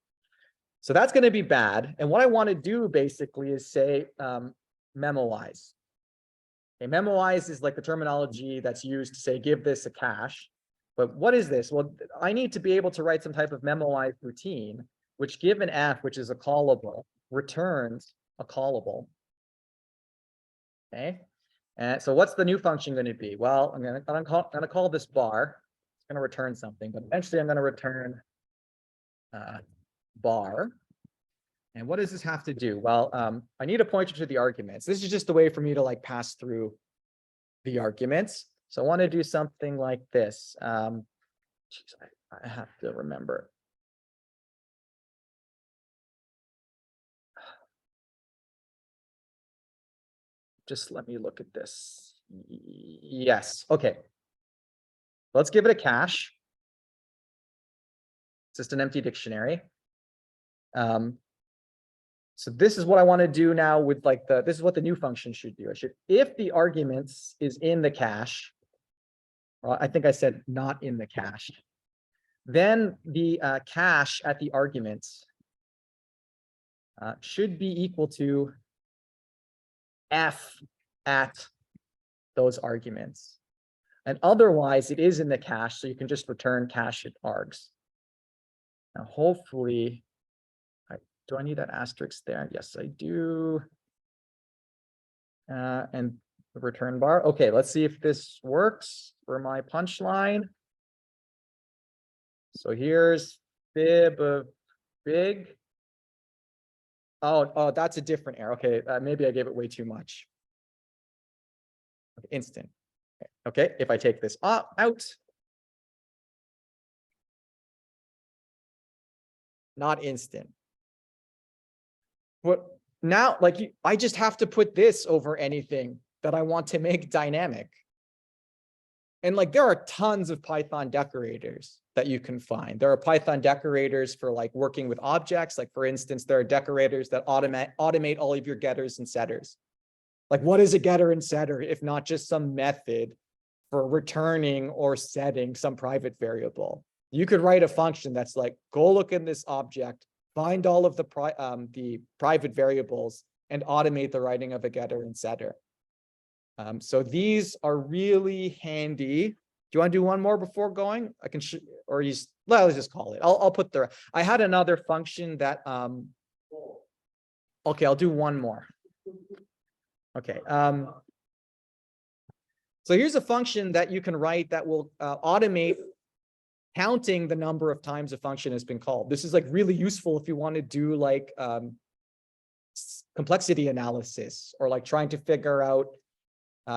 so that's going to be bad. And what I want to do basically is say memoize. Okay, memoize is like the terminology that's used to say give this a cache. But what is this? Well, I need to be able to write some type of memoize routine, which given f, which is a callable, returns a callable. Okay, and so what's the new function going to be? Well, I'm going to call this bar. It's going to return something, but eventually I'm going to return bar. And what does this have to do? Well, I need a pointer to the arguments. This is just a way for me to like pass through the arguments. So I want to do something like this. Geez, I have to remember. Just let me look at this. Yes. Okay. Let's give it a cache. It's just an empty dictionary. So this is what I want to do now with like this is what the new function should do. I should, if the arguments is in the cache, well, I think I said not in the cache, then the cache at the arguments should be equal to f at those arguments. And otherwise it is in the cache, so you can just return cache at args. Now hopefully, do I need that asterisk there? Yes, I do. And the return bar. Okay, let's see if this works for my punchline. So here's fib of big. Oh, that's a different error. Okay, maybe I gave it way too much. Instant. Okay, if I take this out, not instant. What now? Like I just have to put this over anything that I want to make dynamic. And like there are tons of Python decorators that you can find. There are Python decorators for like working with objects. Like for instance, there are decorators that automate all of your getters and setters. Like what is a getter and setter if not just some method for returning or setting some private variable? You could write a function that's like, go look in this object, find all of the private variables and automate the writing of a getter and setter. So these are really handy. Do you want to do one more before going? I can, or you, well, let's just call it. I'll put the, I had another function that, okay, I'll do one more. Okay. So here's a function that you can write that will automate counting the number of times a function has been called. This is like really useful if you want to do like complexity analysis or like trying to figure out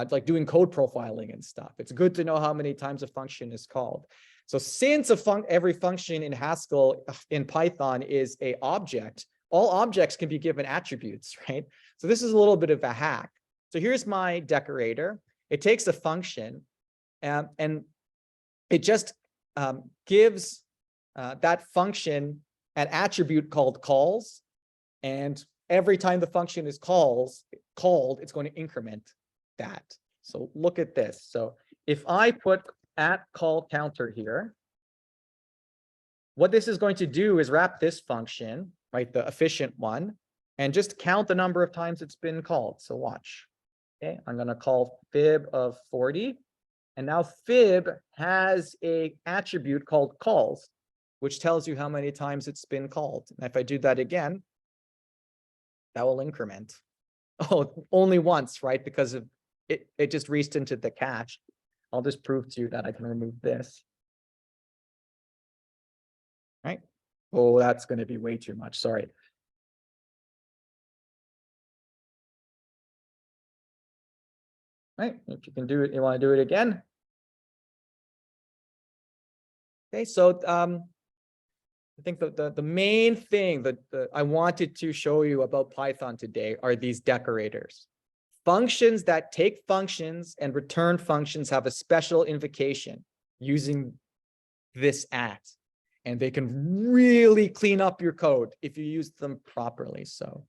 like doing code profiling and stuff. It's good to know how many times a function is called. So since every function in Haskell in Python is an object, all objects can be given attributes, right? So this is a little bit of a hack. So here's my decorator. It takes a function and it just gives that function an attribute called calls. And every time the function is called, it's going to increment that. So look at this. So if I put @call counter here, what this is going to do is wrap this function, right, the efficient one, and just count the number of times it's been called. So watch. Okay, I'm going to call fib of 40. And now fib has a attribute called calls, which tells you how many times it's been called. And if I do that again, that will increment. Oh, only once, right? Because of it just reached into the cache. I'll just prove to you that I can remove this. Right? Oh, that's going to be way too much. Sorry. Right? If you can do it, you want to do it again. Okay, so I think the main thing that I wanted to show you about Python today are these decorators. Functions that take functions and return functions have a special invocation using this @ and they can really clean up your code if you use them properly. So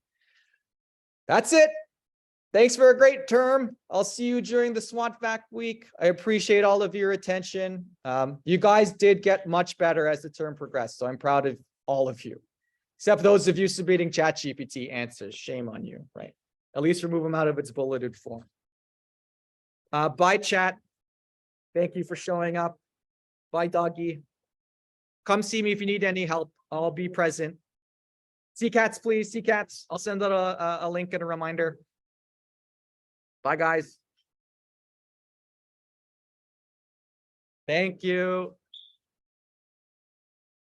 that's it. Thanks for a great term. I'll see you during the SWAT-Vac week. I appreciate all of your attention. You guys did get much better as the term progressed, so I'm proud of all of you, except those of you submitting ChatGPT answers. Shame on you, right? At least remove them out of its bulleted form. Bye, chat. Thank you for showing up. Bye, doggy. Come see me if you need any help. I'll be present. CCATs, please. CCATs. I'll send out a link and a reminder. Bye, guys. Thank you.